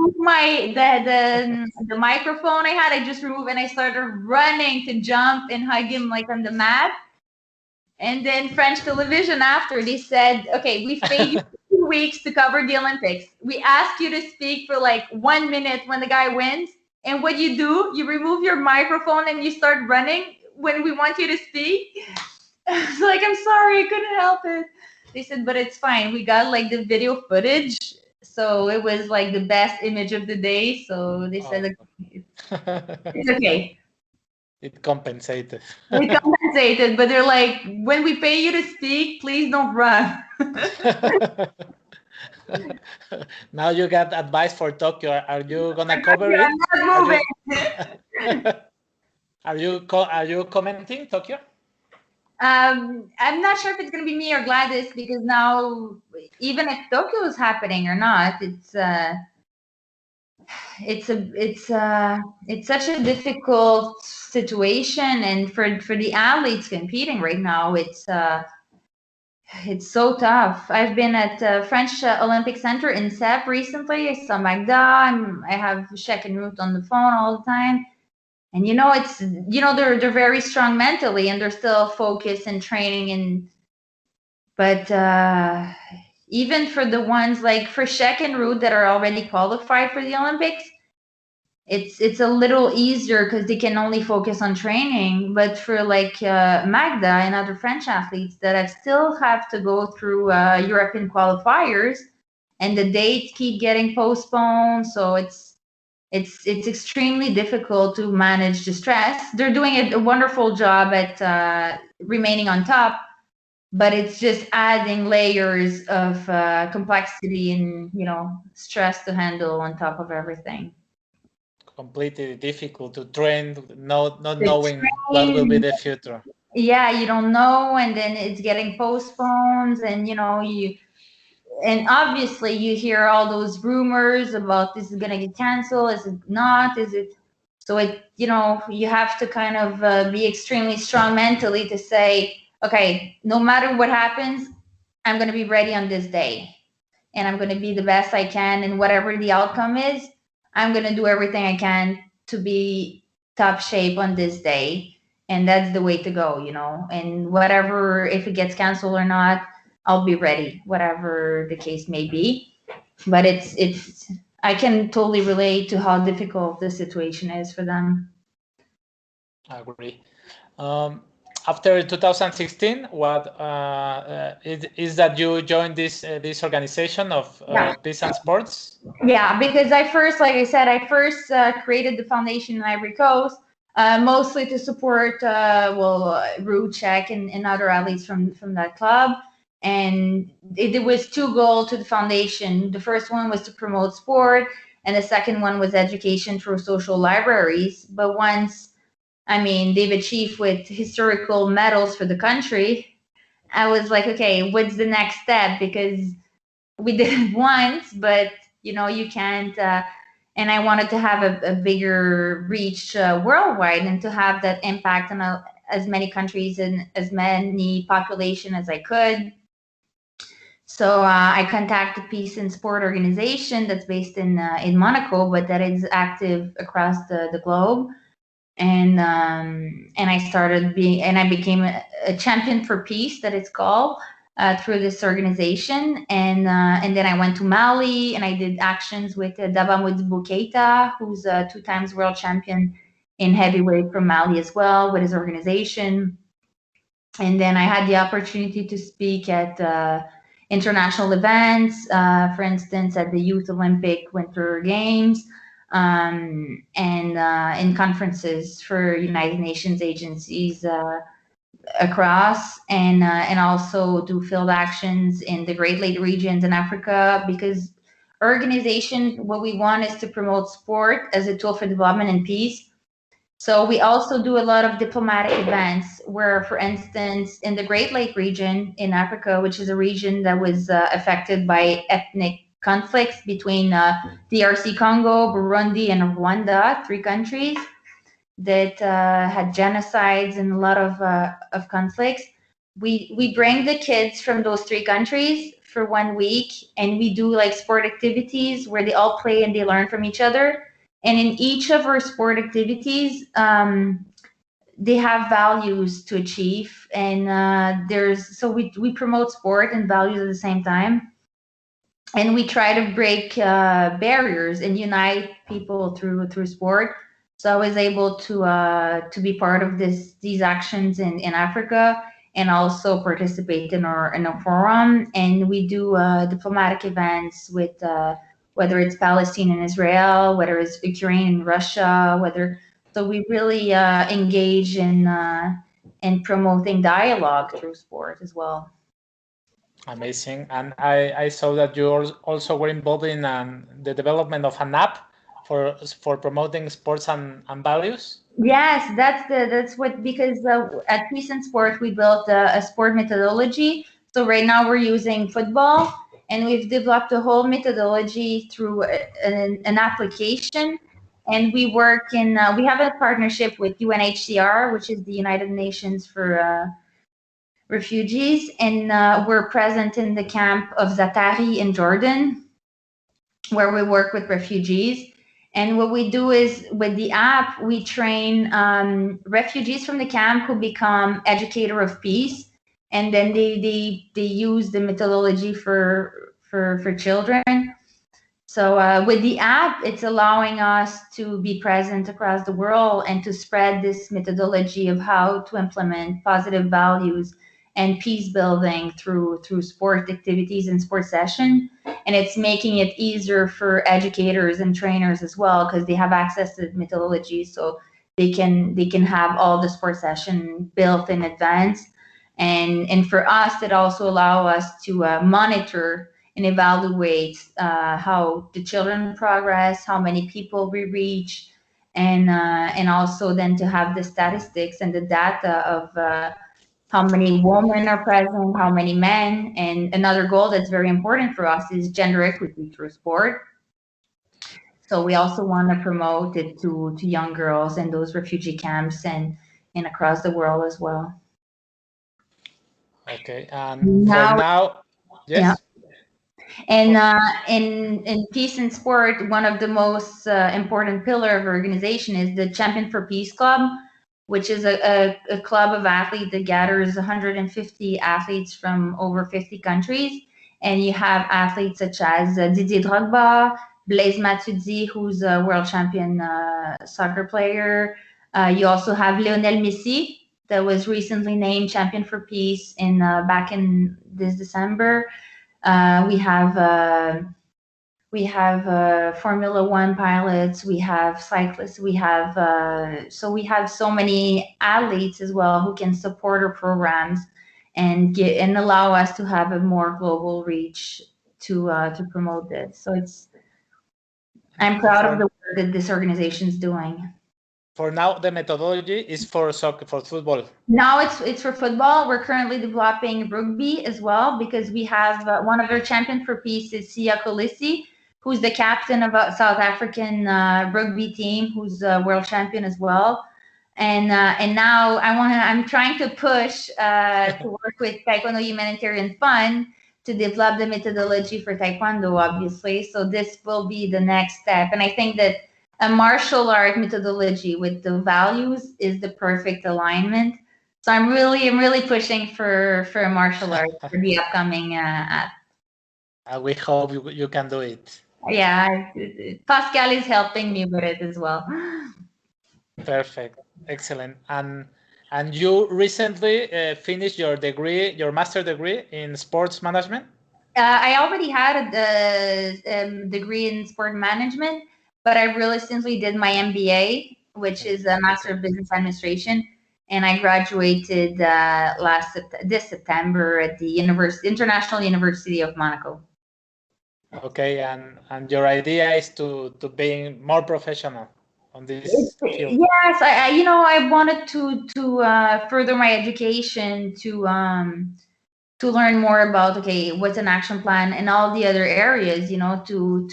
the microphone I had. I just removed and I started running to jump and hug him like on the mat. And then French television after, they said, okay, we've paid you 2 weeks to cover the Olympics. We ask you to speak for like 1 minute when the guy wins. And what you do, you remove your microphone and you start running when we want you to speak. It's like, I'm sorry, I couldn't help it. They said, but it's fine. We got like the video footage. So it was like the best image of the day. So they said, it's okay. It compensated. It compensated, but they're like, when we pay you to speak, please don't run. Now you got advice for Tokyo. Are you gonna cover it? I'm not moving. Are you commenting Tokyo? I'm not sure if it's gonna be me or Gladys, because now, even if Tokyo is happening or not, it's such a difficult situation, and for the athletes competing right now, it's so tough. I've been at French Olympic Center in Sep recently. I saw Magda. I have Shek and Ruth on the phone all the time, and they're very strong mentally, and they're still focused and training. But even for the ones like for Shek and Ruth that are already qualified for the Olympics, it's a little easier because they can only focus on training. But for like Magda and other French athletes that I still have to go through European qualifiers, and the dates keep getting postponed, so it's extremely difficult to manage the stress. They're doing a wonderful job at remaining on top, but it's just adding layers of complexity and stress to handle on top of everything. Completely difficult to train, not knowing what will be the future. Yeah, you don't know, and then it's getting postponed, and and obviously you hear all those rumors about this is gonna get canceled, is it not, is it? So you have to kind of be extremely strong mentally to say, okay, no matter what happens, I'm gonna be ready on this day, and I'm gonna be the best I can, and whatever the outcome is, I'm gonna do everything I can to be top shape on this day, and that's the way to go, and whatever, if it gets canceled or not, I'll be ready, whatever the case may be. But I can totally relate to how difficult the situation is for them. I agree. After 2016, what is that you joined this organization of Peace and Sports? Yeah, because I first, like I said, created the foundation in Ivory Coast. mostly to support Ruchek and other athletes from that club. And there was two goals to the foundation. The first one was to promote sport, and the second one was education through social libraries. But once, I mean, they've achieved with historical medals for the country, I was like, okay, what's the next step? Because we did it once, but you can't. And I wanted to have a bigger reach worldwide and to have that impact on as many countries and as many population as I could. So I contacted Peace and Sport organization that's based in Monaco, but that is active across the globe. And I started I became a champion for peace, that it's called, through this organization. And then I went to Mali and I did actions with Daba Modibo Keita, who's a 2 times world champion in heavyweight from Mali as well, with his organization. And then I had the opportunity to speak at international events, for instance, at the Youth Olympic Winter Games, and in conferences for United Nations agencies across, and also do field actions in the Great Lakes regions in Africa, because our organization, what we want is to promote sport as a tool for development and peace. So we also do a lot of diplomatic events where, for instance, in the Great Lake region in Africa, which is a region that was affected by ethnic conflicts between DRC Congo, Burundi, and Rwanda, 3 countries that had genocides and a lot of conflicts. We bring the kids from those 3 countries for 1 week, and we do like sport activities where they all play and they learn from each other. And in each of our sport activities, they have values to achieve, and so we promote sport and values at the same time, and we try to break barriers and unite people through sport. So I was able to be part of these actions in Africa, and also participate in a forum. And we do diplomatic events with whether it's Palestine and Israel, whether it's Ukraine and Russia, so we really engage in promoting dialogue through sport as well. Amazing. And I saw that you also were involved in the development of an app for promoting sports and values. Yes, that's what, because at Peace and Sport we built a sport methodology. So right now we're using football, and we've developed a whole methodology through an application. And we work we have a partnership with UNHCR, which is the United Nations for refugees, and we're present in the camp of Zatari in Jordan, where we work with refugees. And what we do is, with the app, we train refugees from the camp who become educator of peace, and then they use the methodology for children. So with the app, it's allowing us to be present across the world and to spread this methodology of how to implement positive values and peace building through sport activities and sport session. And it's making it easier for educators and trainers as well, because they have access to the methodology, so they can have all the sport session built in advance. And for us, it also allows us to monitor and evaluate how the children progress, how many people we reach, and also then to have the statistics and the data of how many women are present, how many men. And another goal that's very important for us is gender equity through sport. So we also want to promote it to young girls in those refugee camps and across the world as well. Okay, and for now, yes. Yeah. And in Peace and Sport, one of the most important pillar of our organization is the Champion for Peace Club, which is a club of athletes that gathers 150 athletes from over 50 countries. And you have athletes such as Didier Drogba, Blaise Matuidi, who's a world champion soccer player. You also have Lionel Messi, that was recently named Champion for Peace back in this December. We have we have Formula One pilots, we have cyclists, we have we have so many athletes as well who can support our programs and get and allow us to have a more global reach to promote this. So I'm proud of the work that this organization is doing. For now, the methodology is for soccer, for football. Now it's for football. We're currently developing rugby as well because we have one of our champions for peace is Sia Kolisi, who's the captain of a South African rugby team, who's a world champion as well. And now I'm trying to push to work with Taekwondo Humanitarian Fund to develop the methodology for Taekwondo, obviously. So this will be the next step. And I think that a martial art methodology with the values is the perfect alignment. So I'm really pushing for a martial art for the upcoming we hope you can do it. Yeah, Pascal is helping me with it as well. Perfect, excellent. And you recently finished your degree, your master degree in sports management? I already had a degree in sport management, but I recently did my MBA, which is a Master of Business Administration, and I graduated this September at the International University of Monaco. Okay, and your idea is to being more professional on this field. Yes, I wanted to further my education to learn more about what's an action plan and all the other areas, to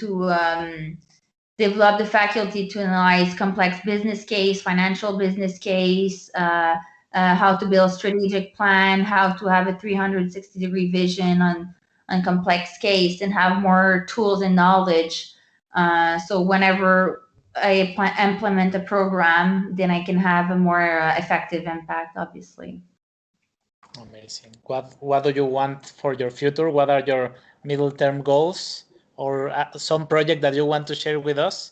develop the faculty to analyze complex business case, financial business case, how to build strategic plan, how to have a 360-degree vision on complex case, and have more tools and knowledge. So whenever I implement a program, then I can have a more effective impact, obviously. Amazing. What do you want for your future? What are your middle-term goals, or some project that you want to share with us?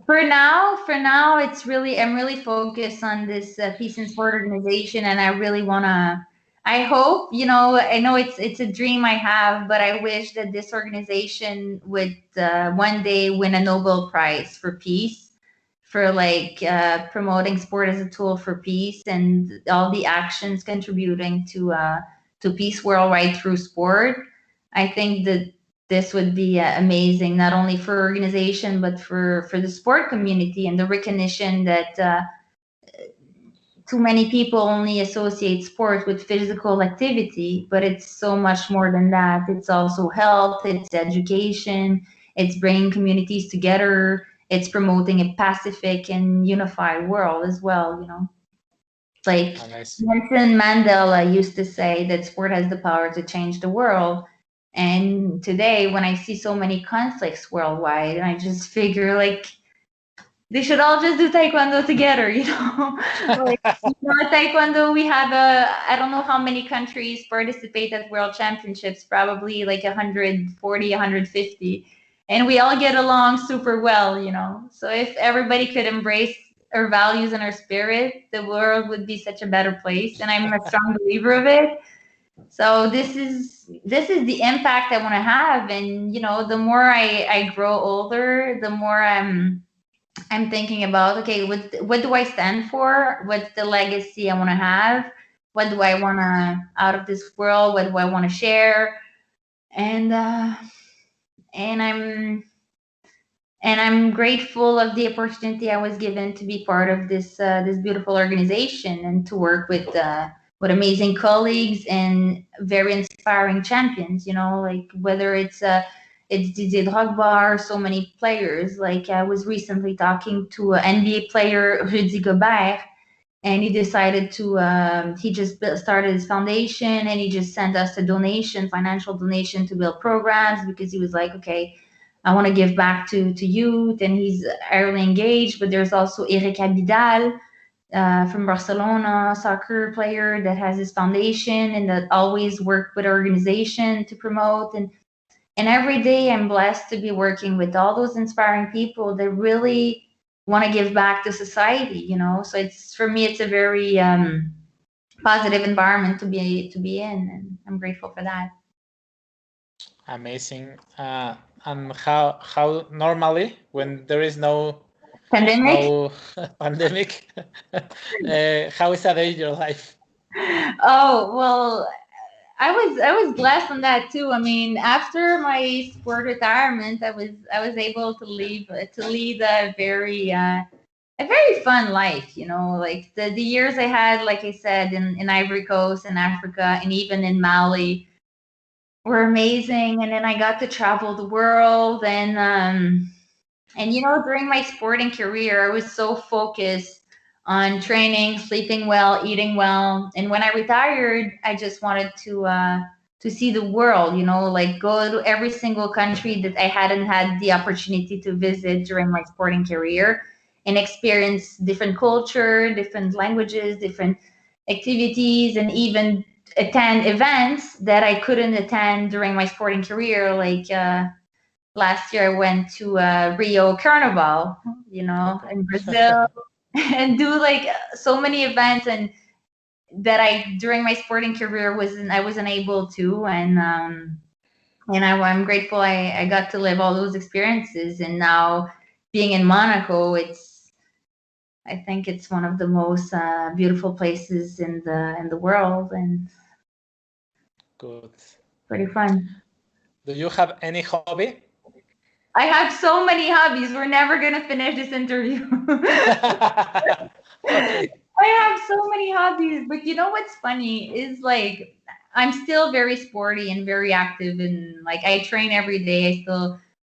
For now, it's really I'm really focused on this peace and sport organization, and I really wanna. I hope I know it's a dream I have, but I wish that this organization would one day win a Nobel Prize for peace, for promoting sport as a tool for peace and all the actions contributing to peace worldwide through sport. I think that this would be amazing, not only for organization but for the sport community, and the recognition that too many people only associate sport with physical activity, but it's so much more than that. It's also health, it's education, it's bringing communities together, it's promoting a pacific and unified world as well. Like Nelson Mandela used to say that sport has the power to change the world. And today, when I see so many conflicts worldwide, I just figure they should all just do Taekwondo together, Taekwondo, we have I don't know how many countries participate at World Championships, probably 140, 150. And we all get along super well, So if everybody could embrace our values and our spirit, the world would be such a better place. And I'm a strong believer of it. So this is the impact I want to have. And, the more I grow older, the more I'm thinking about, what do I stand for? What's the legacy I want to have? What do I want to out of this world? What do I want to share? And I'm grateful of the opportunity I was given to be part of this beautiful organization and to work with amazing colleagues and very inspiring champions. Whether it's Didier Drogba or so many players. I was recently talking to an NBA player, Rudy Gobert, and he decided to he just started his foundation, and he just sent us a financial donation to build programs, because he was like, okay, I want to give back to youth, and he's early engaged. But there's also Eric Abidal from Barcelona, soccer player that has his foundation and that always worked with organization to promote. And every day I'm blessed to be working with all those inspiring people that really want to give back to society, So for me, it's a very positive environment to be in, and I'm grateful for that. Amazing. And how normally when there is Pandemic? no pandemic, how is a day in your life? Oh, well, I was blessed on that too. I mean, after my sport retirement, I was able to lead a very fun life, like the years I had, like I said, in Ivory Coast and Africa and even in Mali were amazing. And then I got to travel the world, and during my sporting career, I was so focused on training, sleeping well, eating well. And when I retired, I just wanted to see the world, like go to every single country that I hadn't had the opportunity to visit during my sporting career and experience different culture, different languages, different activities, and even attend events that I couldn't attend during my sporting career, like last year I went to Rio Carnival, Okay. in Brazil, and do like so many events, and that I during my sporting career I wasn't able to, and I'm grateful I got to live all those experiences, and now being in Monaco, I think it's one of the most beautiful places in the world, and Good. pretty fun. Do you have any hobby? I have so many hobbies. We're never gonna finish this interview. Okay. I have so many hobbies, but you know what's funny is like I'm still very sporty and very active, and like I train every day.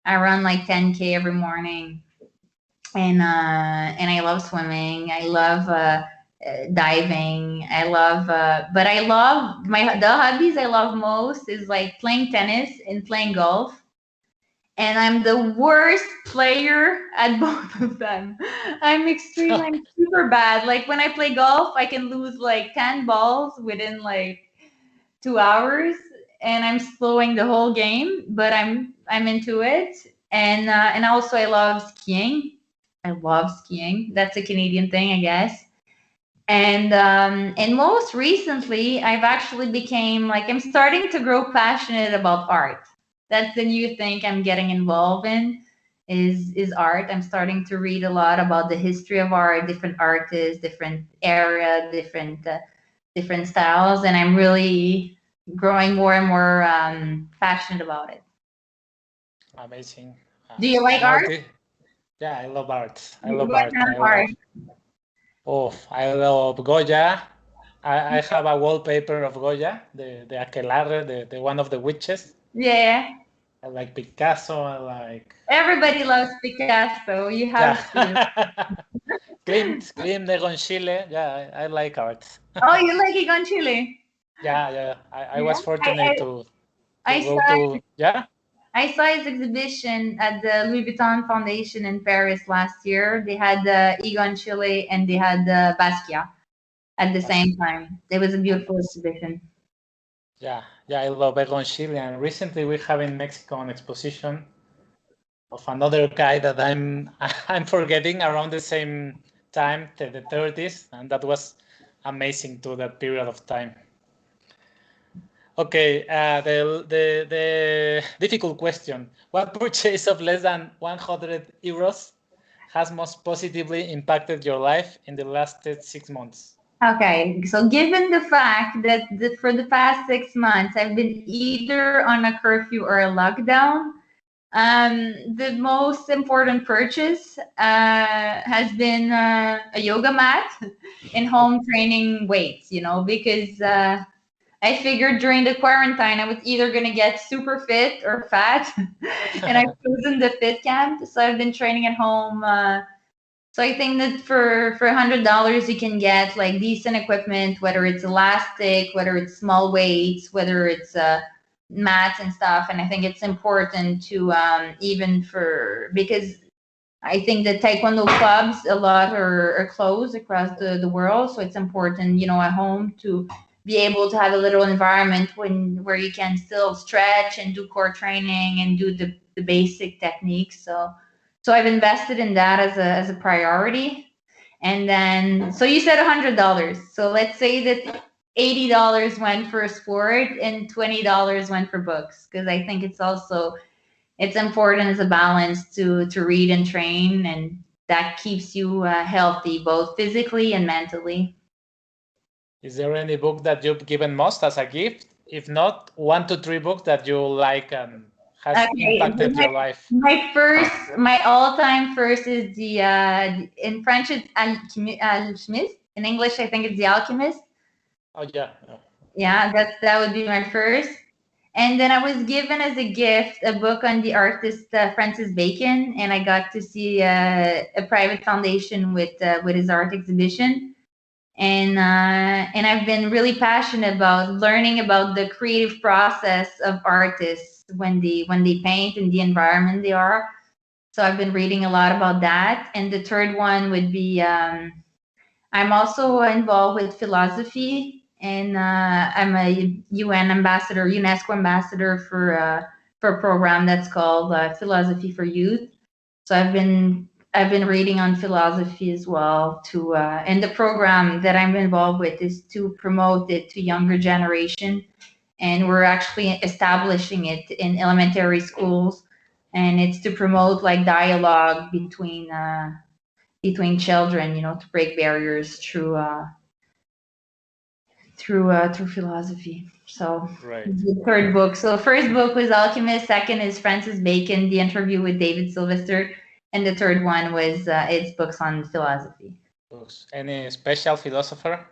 I run like 10K every morning, and I love swimming. I love diving. But I love the hobbies I love most is like playing tennis and playing golf, and I'm the worst player at both of them. I'm super bad. Like when I play golf, I can lose like 10 balls within like 2 hours, and I'm slowing the whole game, but I'm into it. And also I love skiing. I love skiing. That's a Canadian thing, I guess. And most recently, I've actually became like I'm starting to grow passionate about art. That's the new thing I'm getting involved in is art. I'm starting to read a lot about the history of art, different artists, different era, different styles, and I'm really growing more and more passionate about it. Amazing. Do you like And art? yeah, I love art. I love What art. kind I of art? love. Oh, I love Goya. I have a wallpaper of Goya, the Aquelarre, the one of the witches. Yeah, I like Picasso. I like everybody loves Picasso. You have to. yeah. Klimt, Negonchile. Yeah, I like art. Oh, you like it on Chile? Yeah. I Yeah. was fortunate to I go saw to yeah. I saw his exhibition at the Louis Vuitton Foundation in Paris last year. They had Egon Chile and they had Basquiat at the Was same time. It was a beautiful exhibition. yeah. I love Egon Schiele, and recently we have in Mexico an exposition of another guy that I'm forgetting around the same time, the 30s, and that was amazing to that period of time. Okay, the difficult question: what purchase of less than 100 euros has most positively impacted your life in the last 6 months? Okay, so given the fact that for the past 6 months I've been either on a curfew or a lockdown, the most important purchase has been a yoga mat and home training weights, because I figured during the quarantine I was either going to get super fit or fat, and I've chosen the fit camp. So I've been training at home. So I think that for $100 you can get like decent equipment, whether it's elastic, whether it's small weights, whether it's mats and stuff. And I think it's important to even for because I think the Taekwondo clubs a lot are closed across the world, so it's important, at home to be able to have a little environment where you can still stretch and do core training and do the basic techniques. So I've invested in that as a priority. And then, so you said $100. So let's say that $80 went for sport and $20 went for books, because I think it's important as a balance to read and train, and that keeps you healthy both physically and mentally. Is there any book that you've given most as a gift? If not, 1 to 3 books that you like and has impacted your life. My all-time first is the in French it's Alchemist. In English, I think it's The Alchemist. Oh yeah. Yeah, that would be my first. And then I was given as a gift a book on the artist Francis Bacon, and I got to see a private foundation with his art exhibition. And I've been really passionate about learning about the creative process of artists when they paint and the environment they are. So I've been reading a lot about that. And the third one would be I'm also involved with philosophy, and I'm a UN ambassador, UNESCO ambassador for a program that's called Philosophy for Youth. So I've been reading on philosophy as well to and the program that I'm involved with is to promote it to younger generation, and we're actually establishing it in elementary schools, and it's to promote like dialogue between children, to break barriers through philosophy. So right. The third book. So the first book was Alchemist. Second is Francis Bacon, The Interview with David Sylvester, and the third one was its books on philosophy. Any special philosopher?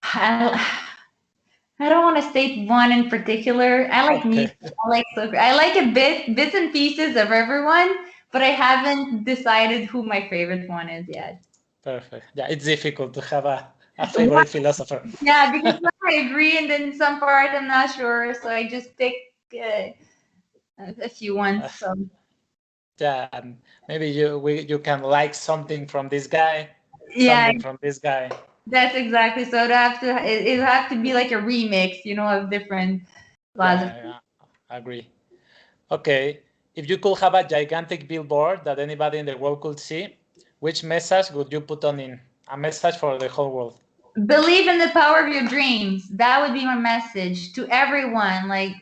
I don't want to state one in particular. I like Nietzsche. I like Socrates. I like bits and pieces of everyone, but I haven't decided who my favorite one is yet. Perfect. Yeah, it's difficult to have a favorite philosopher. Yeah, because some I agree, and then some part I'm not sure, so I just pick a few ones. So. Yeah, and maybe you can like something from this guy, something from this guy. That's exactly. So it'd have to be like a remix, of different philosophies. Yeah, I agree. Okay, if you could have a gigantic billboard that anybody in the world could see, which message would you put on in? A message for the whole world. Believe in the power of your dreams. That would be my message to everyone. Like,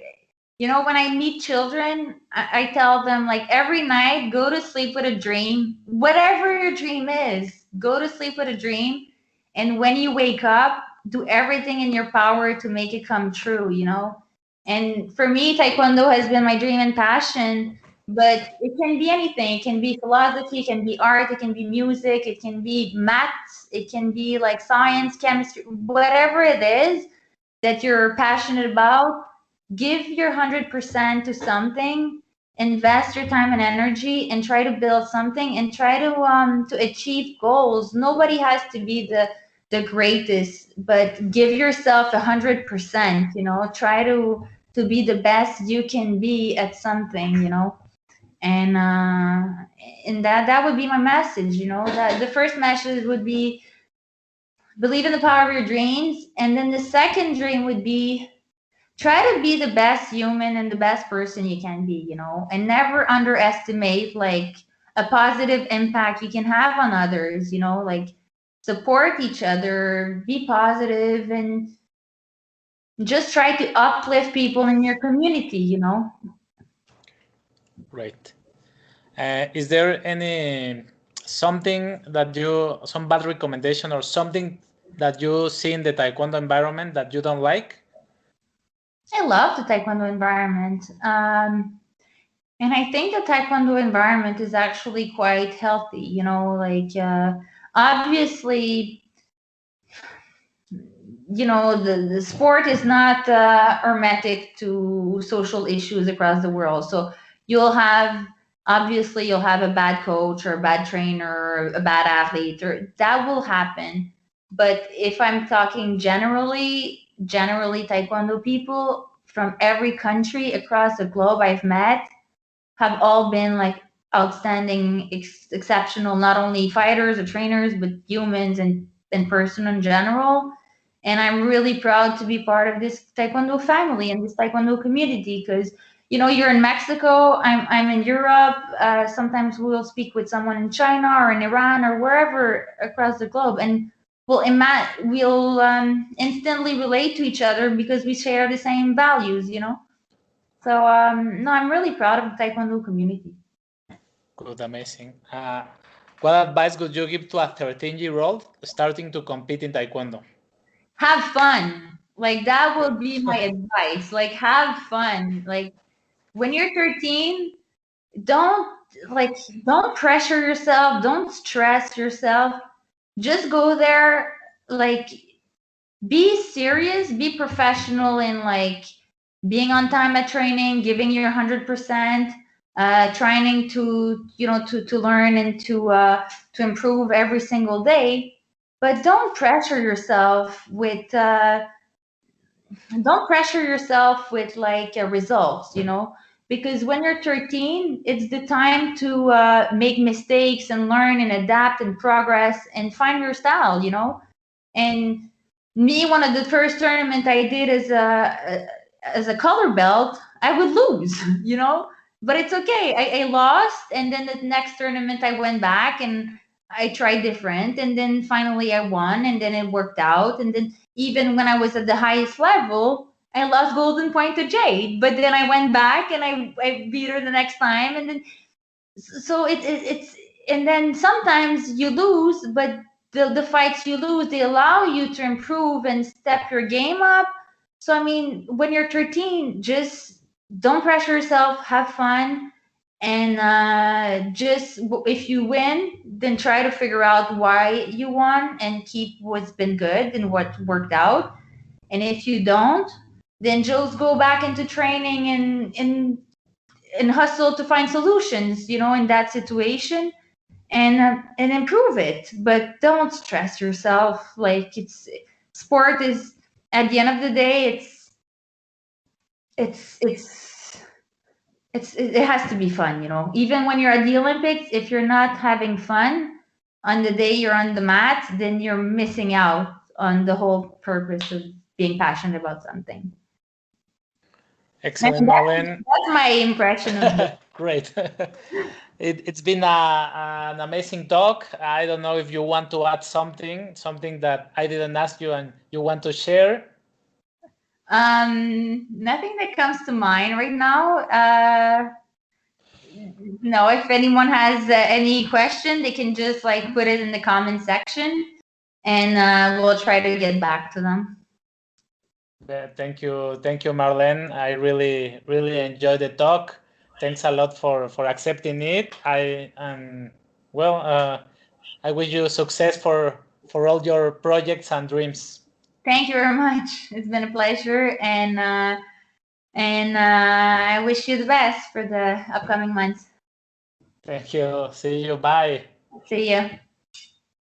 when I meet children, I tell them, like, every night, go to sleep with a dream. Whatever your dream is, go to sleep with a dream. And when you wake up, do everything in your power to make it come true, And for me, Taekwondo has been my dream and passion, but it can be anything. It can be philosophy, it can be art, it can be music, it can be maths, it can be like science, chemistry, whatever it is that you're passionate about. Give your 100% to something, invest your time and energy, and try to build something, and try to achieve goals. Nobody has to be the greatest, but give yourself 100%. Try to be the best you can be at something. And that would be my message. That the first message would be believe in the power of your dreams, and then the second dream would be try to be the best human and the best person you can be, and never underestimate like a positive impact you can have on others, like support each other, be positive, and just try to uplift people in your community, Right. Is there something that some bad recommendation or something that you see in the Taekwondo environment that you don't like? I love the Taekwondo environment. And I think the Taekwondo environment is actually quite healthy, obviously, the sport is not hermetic to social issues across the world. So you'll have a bad coach or a bad trainer or a bad athlete, or that will happen. But if I'm talking generally Taekwondo people from every country across the globe I've met have all been like outstanding, exceptional, not only fighters or trainers, but humans and person in general. And I'm really proud to be part of this Taekwondo family and this Taekwondo community, because you're in Mexico, I'm in Europe. Sometimes we'll speak with someone in China or in Iran or wherever across the globe, and we'll instantly relate to each other because we share the same values, you know. So no, I'm really proud of the Taekwondo community. Good, amazing. What advice would you give to a 13-year-old starting to compete in Taekwondo? Have fun. Like that would be my advice. Like have fun. Like when you're 13, don't don't pressure yourself, don't stress yourself. Just go there, like be serious, be professional in like being on time at training, giving your 100%, trying to to learn and to improve every single day. But don't pressure yourself with like results, you know, because when you're 13, it's the time to make mistakes and learn and adapt and progress and find your style, you know. And me, one of the first tournament I did as a color belt, I would lose, you know, but it's okay. I lost, and then the next tournament I went back and I tried different, and then finally I won, and then it worked out. And then even when I was at the highest level, I lost golden point to Jade, but then I went back and I beat her the next time, and then so it's and then sometimes you lose, but the fights you lose, they allow you to improve and step your game up. So I mean, when you're 13, just don't pressure yourself, have fun, and just if you win, then try to figure out why you won and keep what's been good and what worked out. And if you don't, then just go back into training and hustle to find solutions, you know, in that situation, and improve it. But don't stress yourself. Like it's sport is at the end of the day, it's it's it has to be fun, you know. Even when you're at the Olympics, if you're not having fun on the day you're on the mat, then you're missing out on the whole purpose of being passionate about something. Excellent, Marlene. That's my impression of it. Great. It's been an amazing talk. I don't know if you want to add something that I didn't ask you and you want to share. Nothing that comes to mind right now. No, if anyone has any question, they can just like put it in the comment section, and we'll try to get back to them. Thank you, Marlene. I really enjoyed the talk. Thanks a lot for accepting it. I wish you success for all your projects and dreams. Thank you very much. It's been a pleasure, and I wish you the best for the upcoming months. Thank you. See you. Bye. See you.